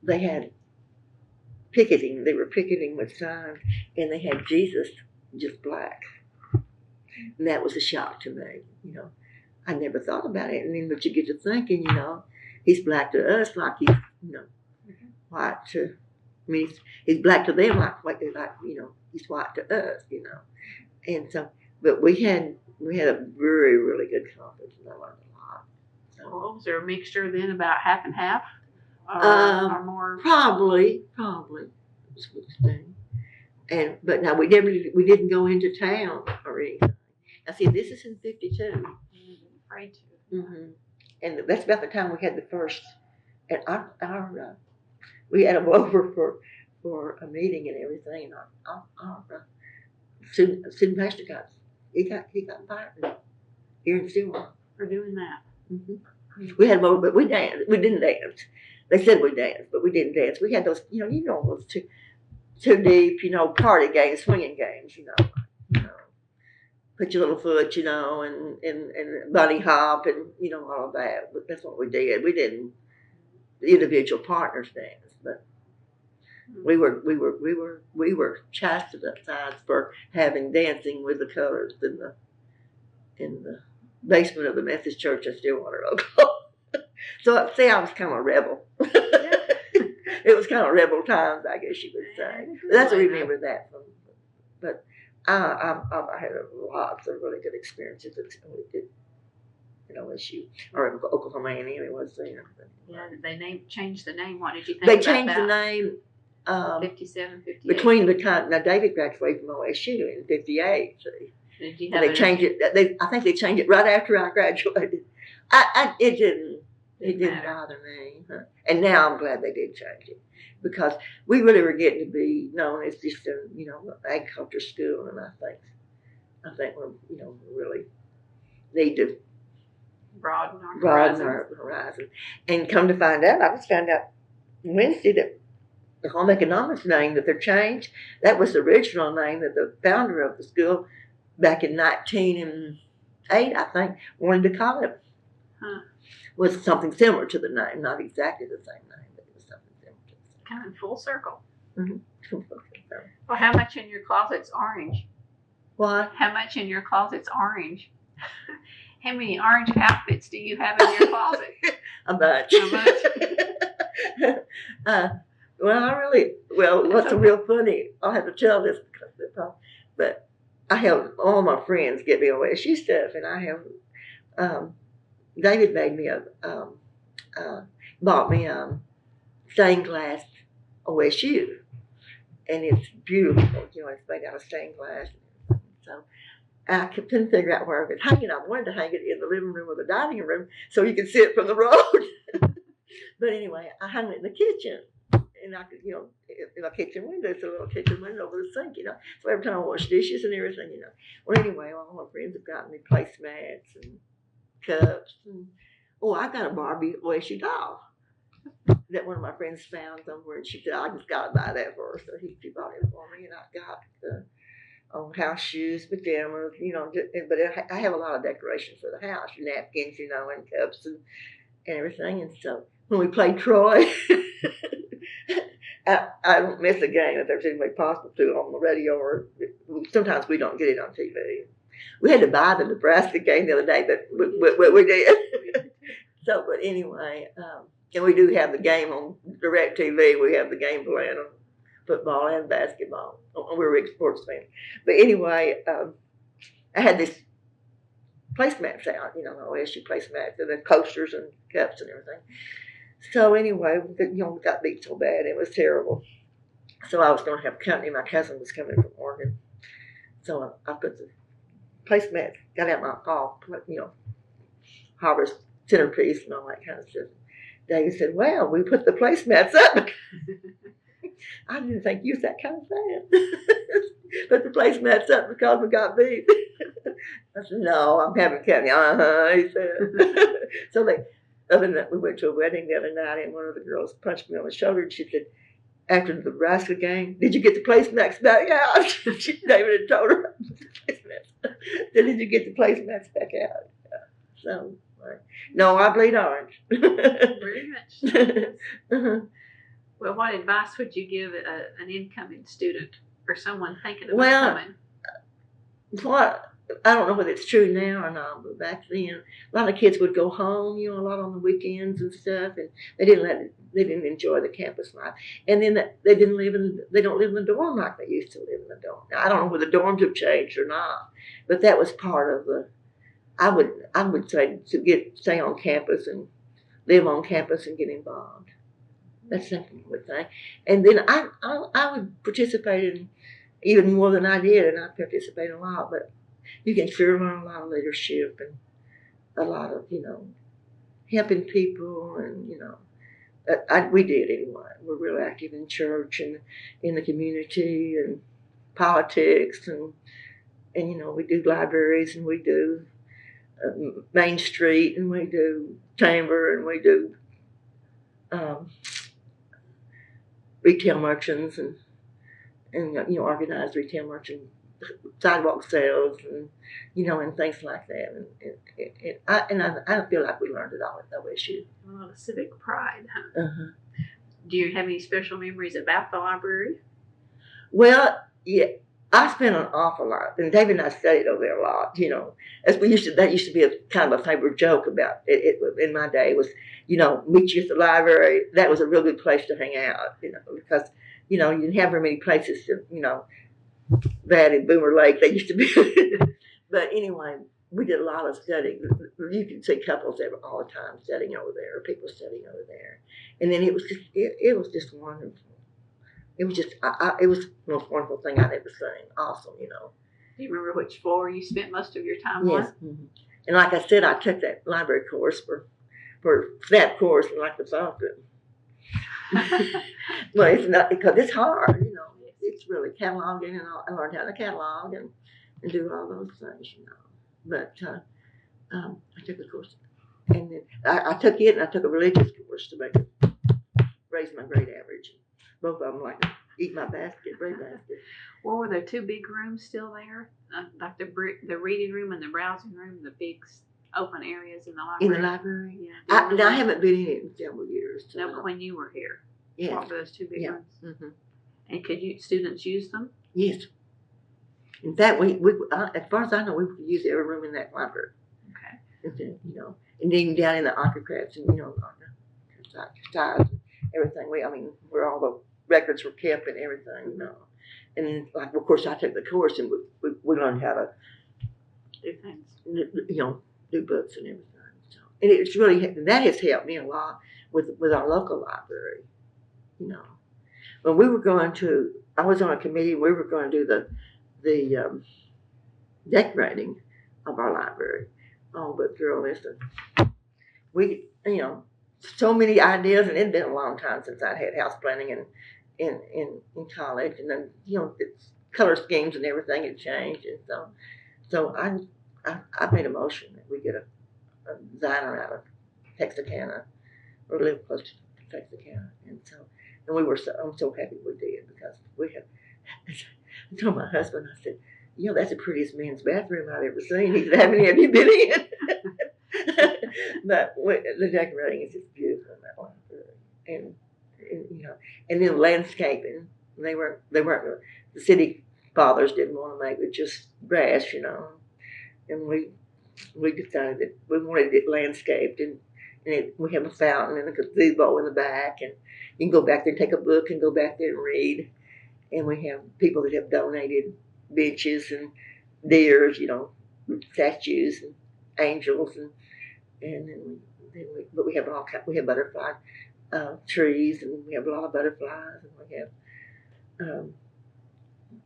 they had picketing. They were picketing with signs, and they had Jesus just black. And that was a shock to me. I never thought about it. And then, but you get to thinking, he's black to us like he's, white to, I mean, he's black to them like he's white to us, And so, but we had a very, really good conference, and I learned a lot. So, well, was there a mixture then, about half and half? Or more? Probably. Was what thing. But now we didn't go into town or anything. Now see, this is in '52. Afraid to. Mm-hmm. And that's about the time we had the first. And we had them over for a meeting and everything. And our student pastor got fired here in Stillwater for doing that. Mm-hmm. We had them over, but we danced. We didn't dance. They said we danced, but we didn't dance. We had those, those too deep, party games, swinging games, put your little foot, and bunny hop and, all of that. But that's what we did. We didn't individual partners dance, but we were chastised for having dancing with the colors in the basement of the Methodist Church in Stillwater, Oklahoma. So see, I was kind of a rebel. It was kind of rebel times, I guess you would say. But that's what I remember that from. But I had lots of really good experiences at OSU or Oklahoma A&M. It was there. Yeah, they changed the name. What did you think? They about changed that? the name. 57, 58. Between the time now, David graduated from OSU in '58. See, did you and they changed it. I think they changed it right after I graduated. It didn't bother me, huh? And now I'm glad they did change it because we really were getting to be known as just a agriculture school, and I think we're really need to broaden our horizon. And come to find out, I just found out Wednesday that the home economics name that they're changed, that was the original name that the founder of the school back in 1908, I think, wanted to call it. Huh. Was something similar to the name, not exactly the same name, but it was something similar to the same. Kind of full circle. Mm-hmm. Well, how much in your closet's orange? What? How much in your closet's orange? How many orange outfits do you have in your closet? A bunch. What's real funny, I'll have to tell this because of the problem, but I have all my friends get me OSU stuff, and I have, David made me bought me stained glass OSU, and it's beautiful. It's made out of stained glass. So I couldn't figure out where I could hang it. I wanted to hang it in the living room or the dining room so you could see it from the road. But anyway, I hung it in the kitchen, and I could, in my kitchen window, it's a little kitchen window over the sink, So every time I wash dishes and everything, Well, anyway, all my friends have gotten me placemats and cups, and I got a Barbie OSU doll that one of my friends found somewhere, and she said, I just got to buy that for her. So she bought it for me, and I got house shoes, pajamas, but I have a lot of decorations for the house, napkins, and cups and everything. And so when we played Troy, I don't miss a game if there's any way possible to on the radio, or sometimes we don't get it on TV. We had to buy the Nebraska game the other day, but we did. So, but anyway, and we do have the game on Direct TV. We have the game playing on football and basketball. We're big sports fans. But anyway, I had this placemats out, OSU placemats, and then coasters and cups and everything. So anyway, we got beat so bad, it was terrible. So I was going to have company. My cousin was coming from Oregon. So I put the placemats, got out my fall, harvest centerpiece and all that kind of stuff. David said, well, we put the placemats up. I didn't think you was that kind of fan. put the placemats up because we got beat. I said, no, I'm having company. He said. So other than that, we went to a wedding the other night, and one of the girls punched me on the shoulder, and she said, after the Nebraska game, did you get the placemats back out? David had told her, did you get the placemats back out? So, no, I bleed orange. Very much. Well, what advice would you give an incoming student or someone thinking about coming? I don't know whether it's true now or not, but back then, a lot of kids would go home, a lot on the weekends and stuff, and they didn't enjoy the campus life. And then they don't live in the dorm like they used to live in the dorm. Now, I don't know whether the dorms have changed or not, but that was part of I would say to stay on campus and live on campus and get involved. That's something I would think. And then I would participate in even more than I did, and I participated a lot, but you can sure learn a lot of leadership and a lot of, helping people, and, we did anyway. We're real active in church and in the community and politics, and we do libraries, and we do Main Street, and we do Chamber, and we do retail merchants, and organized retail merchant sidewalk sales, and and things like that. And I feel like we learned it all at OSU. A lot of civic pride, huh? Uh-huh. Do you have any special memories about the library? Well, yeah, I spent an awful lot, and David and I studied over there a lot. As that used to be a kind of a favorite joke about it in my day was, meet you at the library. That was a real good place to hang out, because you didn't have very many places to, that in Boomer Lake they used to be. But anyway, we did a lot of studying. You could see couples all the time studying over there, or people studying over there. And then it was just wonderful. It was just it was the most wonderful thing I'd ever seen. Awesome, Do you remember which floor you spent most of your time yes. on? Mm-hmm. And like I said, I took that library course for that course, and like the software. Well, it's not, because it's hard, It's really cataloging, and I learned how to catalog and do all those things, But I took a course, and then I took it, and I took a religious course to raise my grade average. Both of them like to eat my grade basket. Well, were there two big rooms still there, like the reading room and the browsing room, the big open areas in the library? In the library? Yeah. I haven't been in it in several years. So. No, but when you were here, yes. What were those two big rooms? Mm-hmm. And could students use them? Yes. In fact, we as far as I know, we could use every room in that library. Okay. And then, and even down in the archives and size and everything. Where all the records were kept and everything, And like, of course, I took the course, and we learned how to do things, do books and everything. So, and it's really, that has helped me a lot with our local library. When we were I was on a committee, and we were going to do the decorating of our library. Oh, but girl, listen, we, so many ideas, and it'd been a long time since I'd had house planning in college, and then it's color schemes and everything had changed, and so I made a motion that we get a designer out of Texarkana, or live close to Texarkana, and I'm so happy we did, because we have. I told my husband, I said, that's the prettiest men's bathroom I've ever seen. He said, have you been in? But the decorating is just beautiful in that library, and then landscaping. They weren't the city fathers didn't want to make it just grass, and we decided that we wanted it landscaped, and we have a fountain and a gazebo in the back, and you can go back there and take a book and go back there and read. And we have people that have donated benches and deers, statues and angels, but we have we have butterfly trees, and we have a lot of butterflies, and we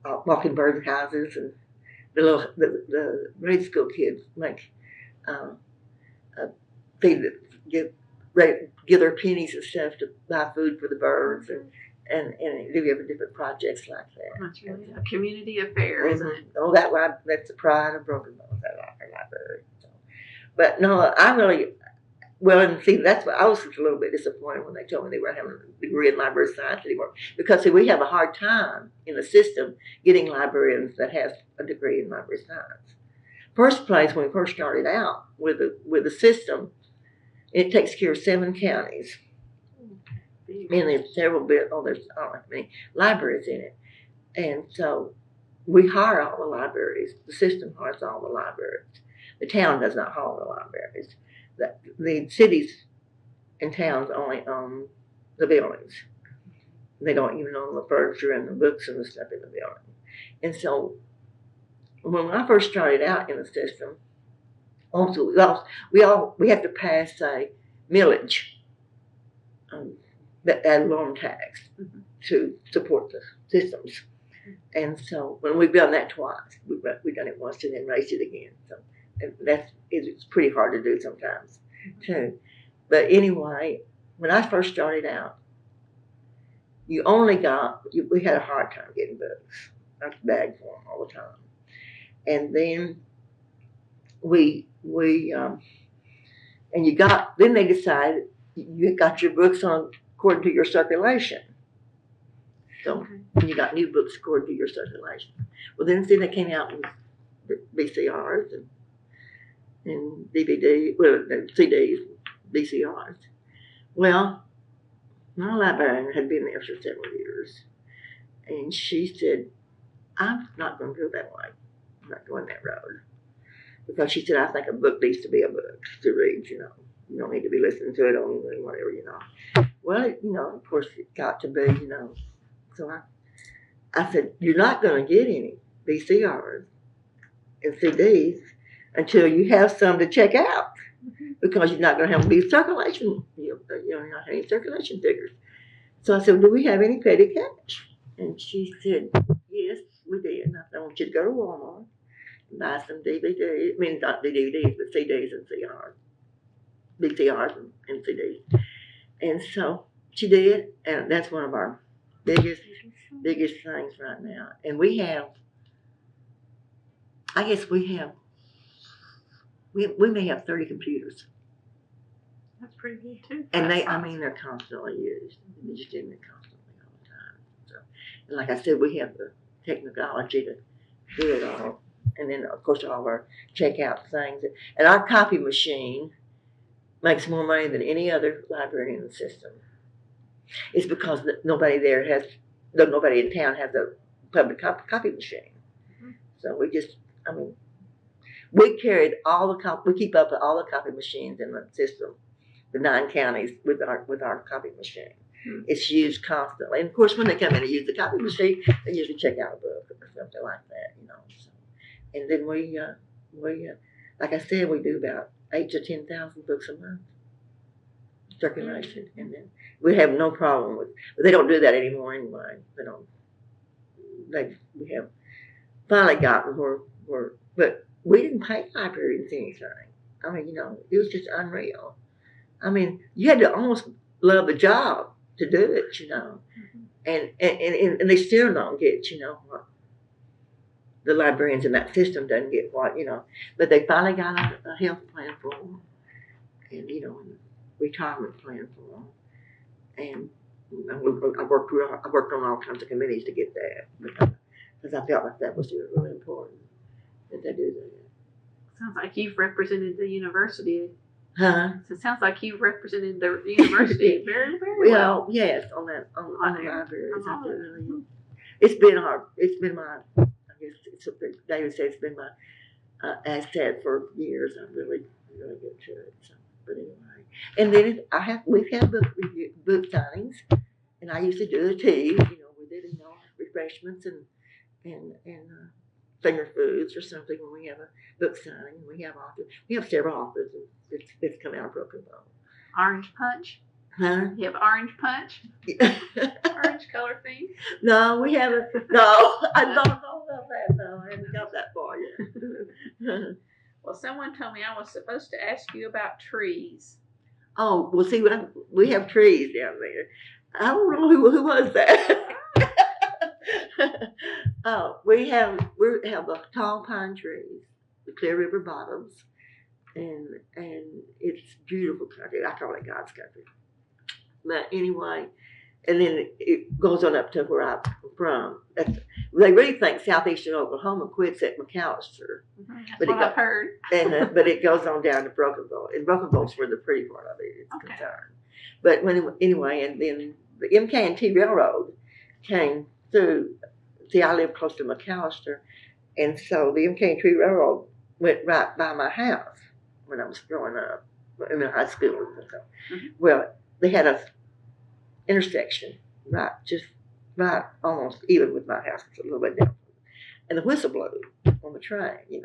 have mockingbird houses, and the grade school kids make give their pennies and stuff to buy food for the birds, and and we have different projects like that. That's really a community affair, isn't it? Oh, that's the pride of Broken Bones, that library. So, but no, and see, that's what I was a little bit disappointed when they told me they weren't having a degree in library science anymore. Because see, we have a hard time in the system getting librarians that has a degree in library science. First place, when we first started out with the system, it takes care of 7 counties. And there's several there's I don't know how many libraries in it. And so we hire all the libraries. The system hires all the libraries. The town does not hire the libraries. The cities and towns only own the buildings. They don't even own the furniture and the books and the stuff in the building. And so when I first started out in the system, also we have to pass a millage, that alarm tax to support the systems. And so when we've done that twice, we've done it once and then raised it again. So it's pretty hard to do sometimes too. But anyway, when I first started out, we had a hard time getting books. I was bagged for them all the time. And then then they decided you got your books on according to your circulation. So you got new books according to your circulation. Well, then see, they came out with VCRs and DVD, CDs, VCRs. Well, my librarian had been there for several years, and she said, I'm not going to go that way. I'm not going that road. Because she said, I think a book needs to be a book to read, You don't need to be listening to it on whatever, Well, of course, it got to be, So I said, you're not going to get any VCRs and CDs until you have some to check out. Because you're not going to have any circulation, you're not having any circulation figures. So I said, do we have any petty cash? And she said, yes, we did. And I said, I want you to go to Walmart and buy some DVDs. I mean, not DVDs, but CDs and VCRs and CDs. And so she did, and that's one of our biggest things right now. And we may have 30 computers. That's pretty good too. And they're constantly used. They're just in there constantly all the time. So, and like I said, we have the technology to do it all. And then, of course, all of our checkout things. And our copy machine makes more money than any other library in the system. It's because nobody in town has a public copy machine. Mm-hmm. So we carried we keep up with all the copy machines in the system, the 9 counties with our copy machine. Mm-hmm. It's used constantly. And of course, when they come in and use the copy machine, they usually check out a book or something like that, So, and then we like I said, we do about 8,000 to 10,000 books a month circulation, and then we have no problem with. But they don't do that anymore anyway. We have finally gotten where, but we didn't pay libraries anything. I mean, it was just unreal. I mean, you had to almost love the job to do it, Mm-hmm. And they still don't get, what the librarians in that system doesn't get what, But they finally got a health plan for them, and retirement plan for them, and I worked on all kinds of committees to get that because I felt like that was really important that they do that. Sounds like you've represented the university. Huh? So it sounds like you've represented the university very, very well. Yes, on the libraries. It's been my, I guess David said it's been my asset for years. I'm really, really good to it. So, but anyway, and then we've had book signings, and I used to do the tea, with it, refreshments and finger foods or something when we have a book signing. We have several authors that's come out of Broken Bones. Orange punch? Huh? You have orange punch? Orange color theme? No, we haven't. No, I don't know about that. No, I haven't got that far yet. Well, someone told me I was supposed to ask you about trees. Oh, well, see, we have trees down there. I don't know who was that. We have the tall pine trees, the Clear River bottoms, and it's beautiful country. I call it God's country. But anyway, and then it goes on up to where I'm from. They really think southeastern Oklahoma quits at McAllister. That's what I've heard. But it goes on down to Broken Bow. And Broken Bow's where the pretty part of it is concerned. But anyway, and then the MK&T Railroad came through. See, I live close to McAllister, and so the MK&T Railroad went right by my house when I was growing up, in high school. And so. Well, they had a intersection right almost even with my house. It's a little bit down, and the whistle blew on the train.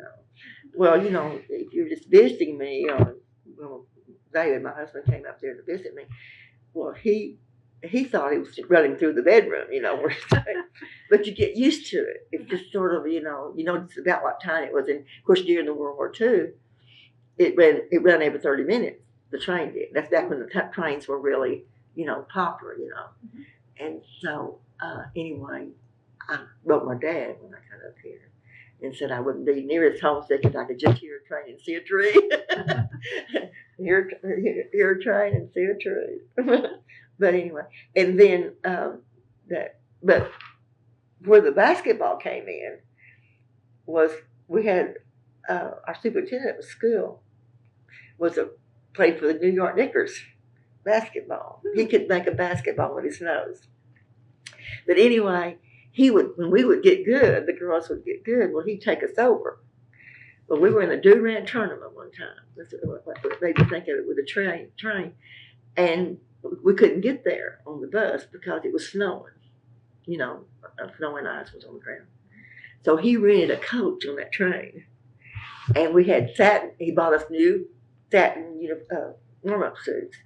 Well, if you're just visiting me, David, my husband, came up there to visit me. Well, he thought he was running through the bedroom, but you get used to it. It's just sort of, it's about what time it was. And of course, during the World War II, it ran every 30 minutes. The train did. That's back when the trains were really, popular, And so, anyway, I wrote my dad when I got up here and said I wouldn't be near his homesick if I could just hear a train and see a tree. hear a train and see a tree. But anyway, and then but where the basketball came in was we had our superintendent of school played for the New York Knickers basketball. He could make a basketball with his nose. But anyway, when we would get good, the girls would get good. Well, he'd take us over. Well, we were in the Durant tournament one time. That's what made me think of it with a train, and we couldn't get there on the bus because it was snowing. Snow and ice was on the ground. So he rented a coach on that train, and we had satin. He bought us new satin, warm-up suits,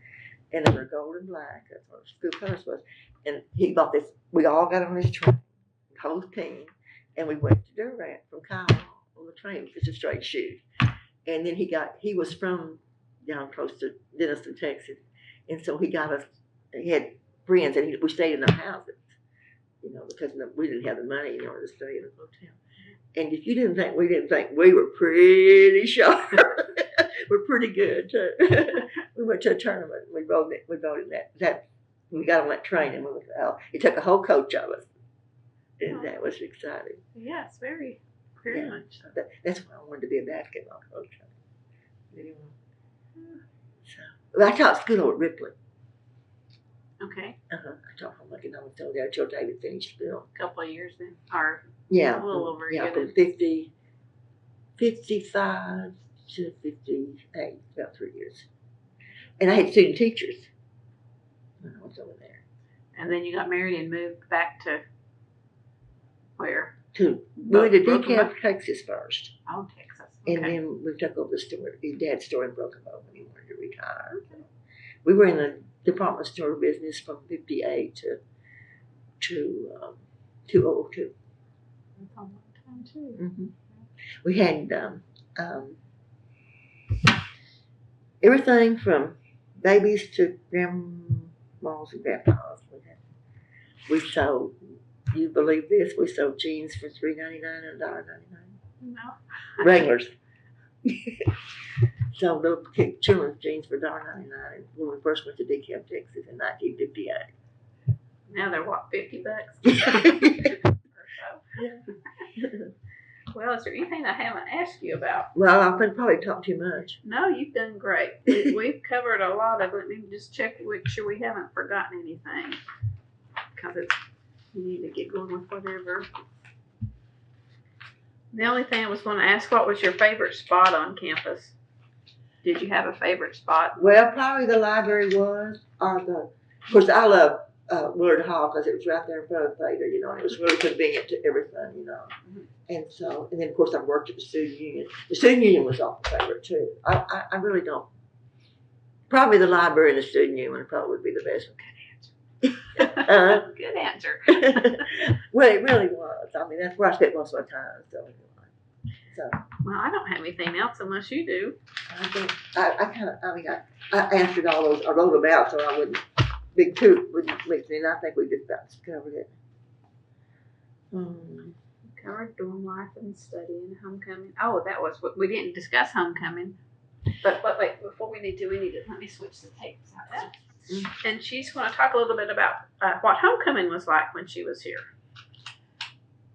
and they were gold and black. That's what school colors was. And he bought this. We all got on this train, the whole team, and we went to Durant from Kyle on the train. It's a straight shoot. And then he was from down close to Denison, Texas. And so he got us, he had friends, and we stayed in their houses, because we didn't have the money in order to stay in a hotel. And if you didn't think we were pretty sharp. We're pretty good, too. We went to a tournament. We rode in that. We got on that train, and we went out. It took a whole coach of us. And that was exciting. Yes, very, very much so. That's why I wanted to be a basketball coach. Anyway. I taught school over at Ripley. Okay. I taught home economics over there until David finished school. A couple of years then? Or a little over a year. From 55 to 58, about 3 years. And I had student teachers when I was over there. And then you got married and moved back to where? We went to DeKalb, Texas first. Oh, Texas. Okay. And then we took over the store, his dad's store in Broken Bow when he wanted to retire. Okay. We were in the department store business from 58 to 2002. That's a long time too. Mm-hmm. We had everything from babies to grandmas and grandpas. We sold. You believe this? We sold jeans for $3.99 and $1.99. No. Regulars. So little children's jeans for $1.99 when we first went to DeKalb, Texas in 1958. Now they're what, $50? Yeah. Well, is there anything I haven't asked you about? Well, I've probably talked too much. No, you've done great. We've covered a lot of it. Let me just check to make sure we haven't forgotten anything. Because you need to get going with whatever. The only thing I was going to ask, what was your favorite spot on campus? Did you have a favorite spot? Well, probably the library was, of course, I love Willard Hall because it was right there in front of the theater, and it was really convenient to everything, Mm-hmm. And so, and then of course I worked at the student union. The student union was also my favorite too. I really don't. Probably the library and the student union probably would be the best one. Good answer. Well, it really was. I mean, that's where I spent most of my time. So. Well, I don't have anything else unless you do. I think I answered all those. I wrote them out so I wouldn't big two with mixing, and I think we just about discovered it. Covered dorm life and study and homecoming. Oh, that was what we didn't discuss homecoming. But wait, before we need to, let me switch the tapes out. And she's going to talk a little bit about what homecoming was like when she was here.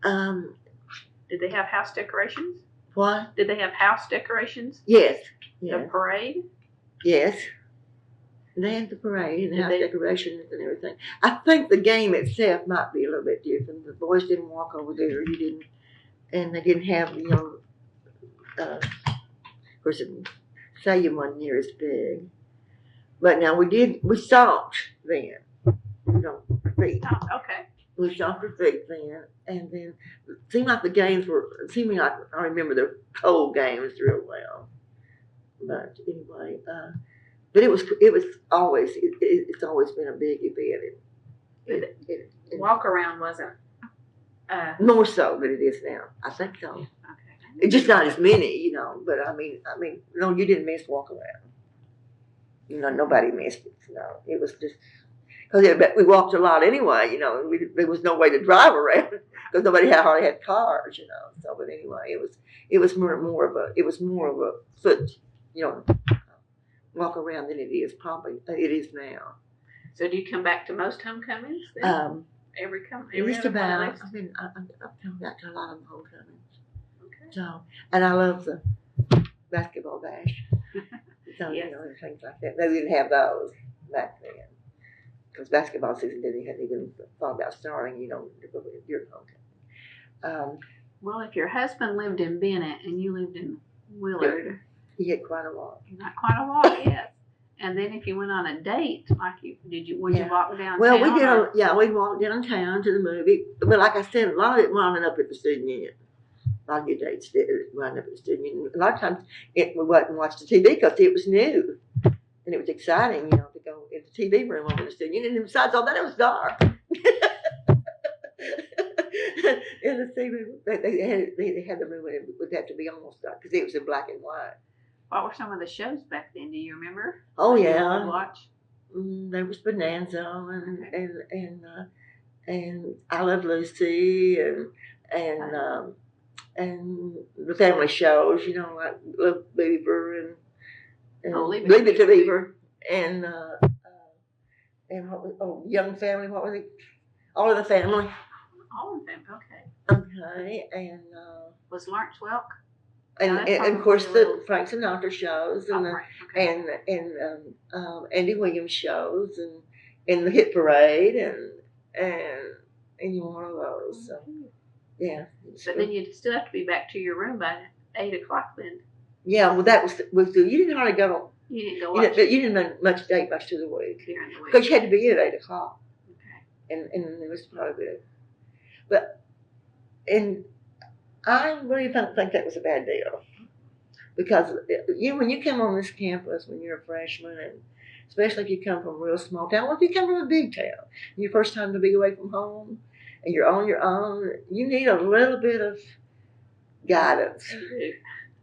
Did they have house decorations? What? Did they have house decorations? Yes. The parade? Yes. They had the parade and house decorations and everything. I think the game itself might be a little bit different. The boys didn't walk over there. You didn't, and they didn't have, of course, the stadium wasn't near as big. But now we stomped then. Feet. Okay. We stomped our feet then, and then it seemed like I remember the cold games real well. But anyway, but it's always been a big event. Walk around wasn't more so than it is now. I think so. Okay. It's just not as many, But I mean, no, you didn't miss walk around. Nobody missed it. No, it was just because we walked a lot anyway. There was no way to drive around because nobody hardly had cars. So, but anyway, it was more of a foot, walk around than it is now. So do you come back to most homecomings then? Every just about. I've come back to a lot of homecomings. Okay. So, and I love the basketball bash. So, yes. And things like that. They didn't have those back then. Because basketball season didn't even thought about starting, during homecoming. Well, if your husband lived in Bennett and you lived in Willard. He had quite a lot. Not quite a lot, yes. And then if you went on a date, would you walk downtown? Well, we walked downtown to the movie. But like I said, a lot of it wound up at the student union. A lot of your dates did wind up at the student union. A lot of times we went and watched the TV because it was new. And it was exciting, to go in the TV room over the student union. And besides all that, it was dark. In the TV room, they had the room and it would have to be almost dark because it was in black and white. What were some of the shows back then? Do you remember? Oh yeah. You would watch? There was Bonanza and I Love Lucy and the family shows, like Love Beaver and Leave It to Beaver and what was Young Family? What was it? All of the Family. All of them. Okay. Okay, and was Lawrence Welk? And of course the Frank Sinatra shows and Andy Williams shows and the Hit Parade and any more of those. So yeah. But then you'd still have to be back to your room by 8:00 then. Yeah, well that was you didn't hardly go. You didn't go watch. You didn't much date much to the week during the week because you had to be in at 8:00. Okay. And it was part of it, and I really don't think that was a bad deal because when you come on this campus when you're a freshman, and especially if you come from a real small town, or if you come from a big town, your first time to be away from home, and you're on your own, you need a little bit of guidance. Mm-hmm.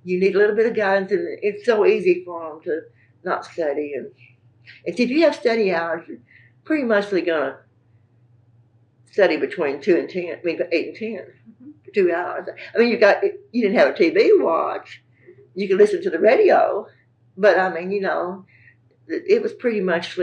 You need a little bit of guidance, and it's so easy for them to not study. And if you have study hours, you're pretty much going to study between 8 and 10, mm-hmm. for 2 hours. I mean, you didn't have a TV to watch. You could listen to the radio, but I mean, it was pretty much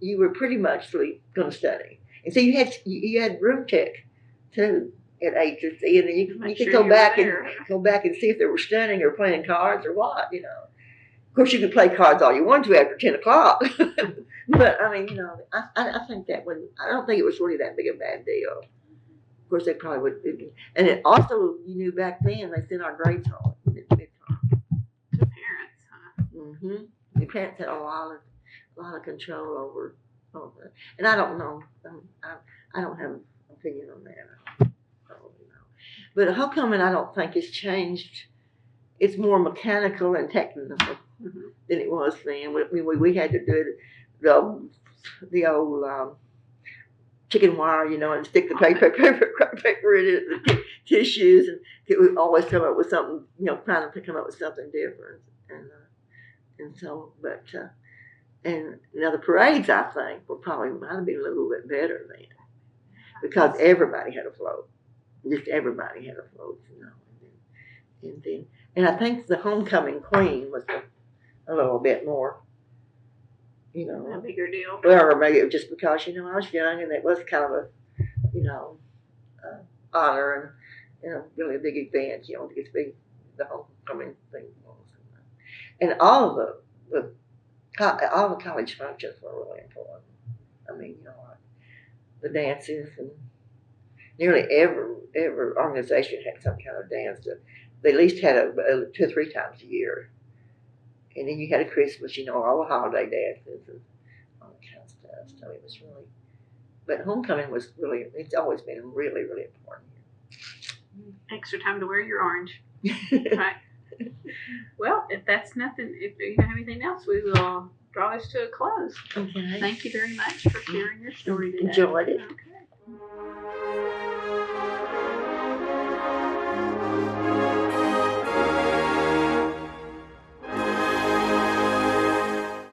you were pretty much going to study. And so you had room check too at agency, and then you could go back and see if they were studying or playing cards or what. Of course, you could play cards all you wanted to after 10:00. But I mean, I think I don't think it was really that big a bad deal. Of course, they probably would. And it also, you knew back then they sent our grades home. To parents, huh? Mm-hmm. The parents had a lot of control over that. And I don't know. I don't have an opinion on that. But homecoming, I don't think has changed. It's more mechanical and technical mm-hmm. than it was then. We had to do the old chicken wire, and stick the paper in it, the tissues, and we always come up with something, trying to come up with something different. And so, but And now the parades, I think, might have been a little bit better then, because everybody had a float. Just everybody had a float, you know. And I think the homecoming queen was a little bit more, you know. A bigger deal. Well, or maybe it was just because, you know, I was young and it was kind of a, you know, honor and, you know, really a big event, you know, to get to be the homecoming thing. And all of the college functions were really important. I mean, you know, like the dances, and nearly every organization had some kind of dance. They at least had a 2 or 3 times a year. And then you had a Christmas, you know, all the holiday dances and all that kind of stuff. So it was really, but homecoming was really, it's always been really, really important. Extra time to wear your orange. Right. Well, if that's nothing, if you don't have anything else, we will draw this to a close. Okay. Thank you very much for sharing your story today. Enjoyed it. Okay.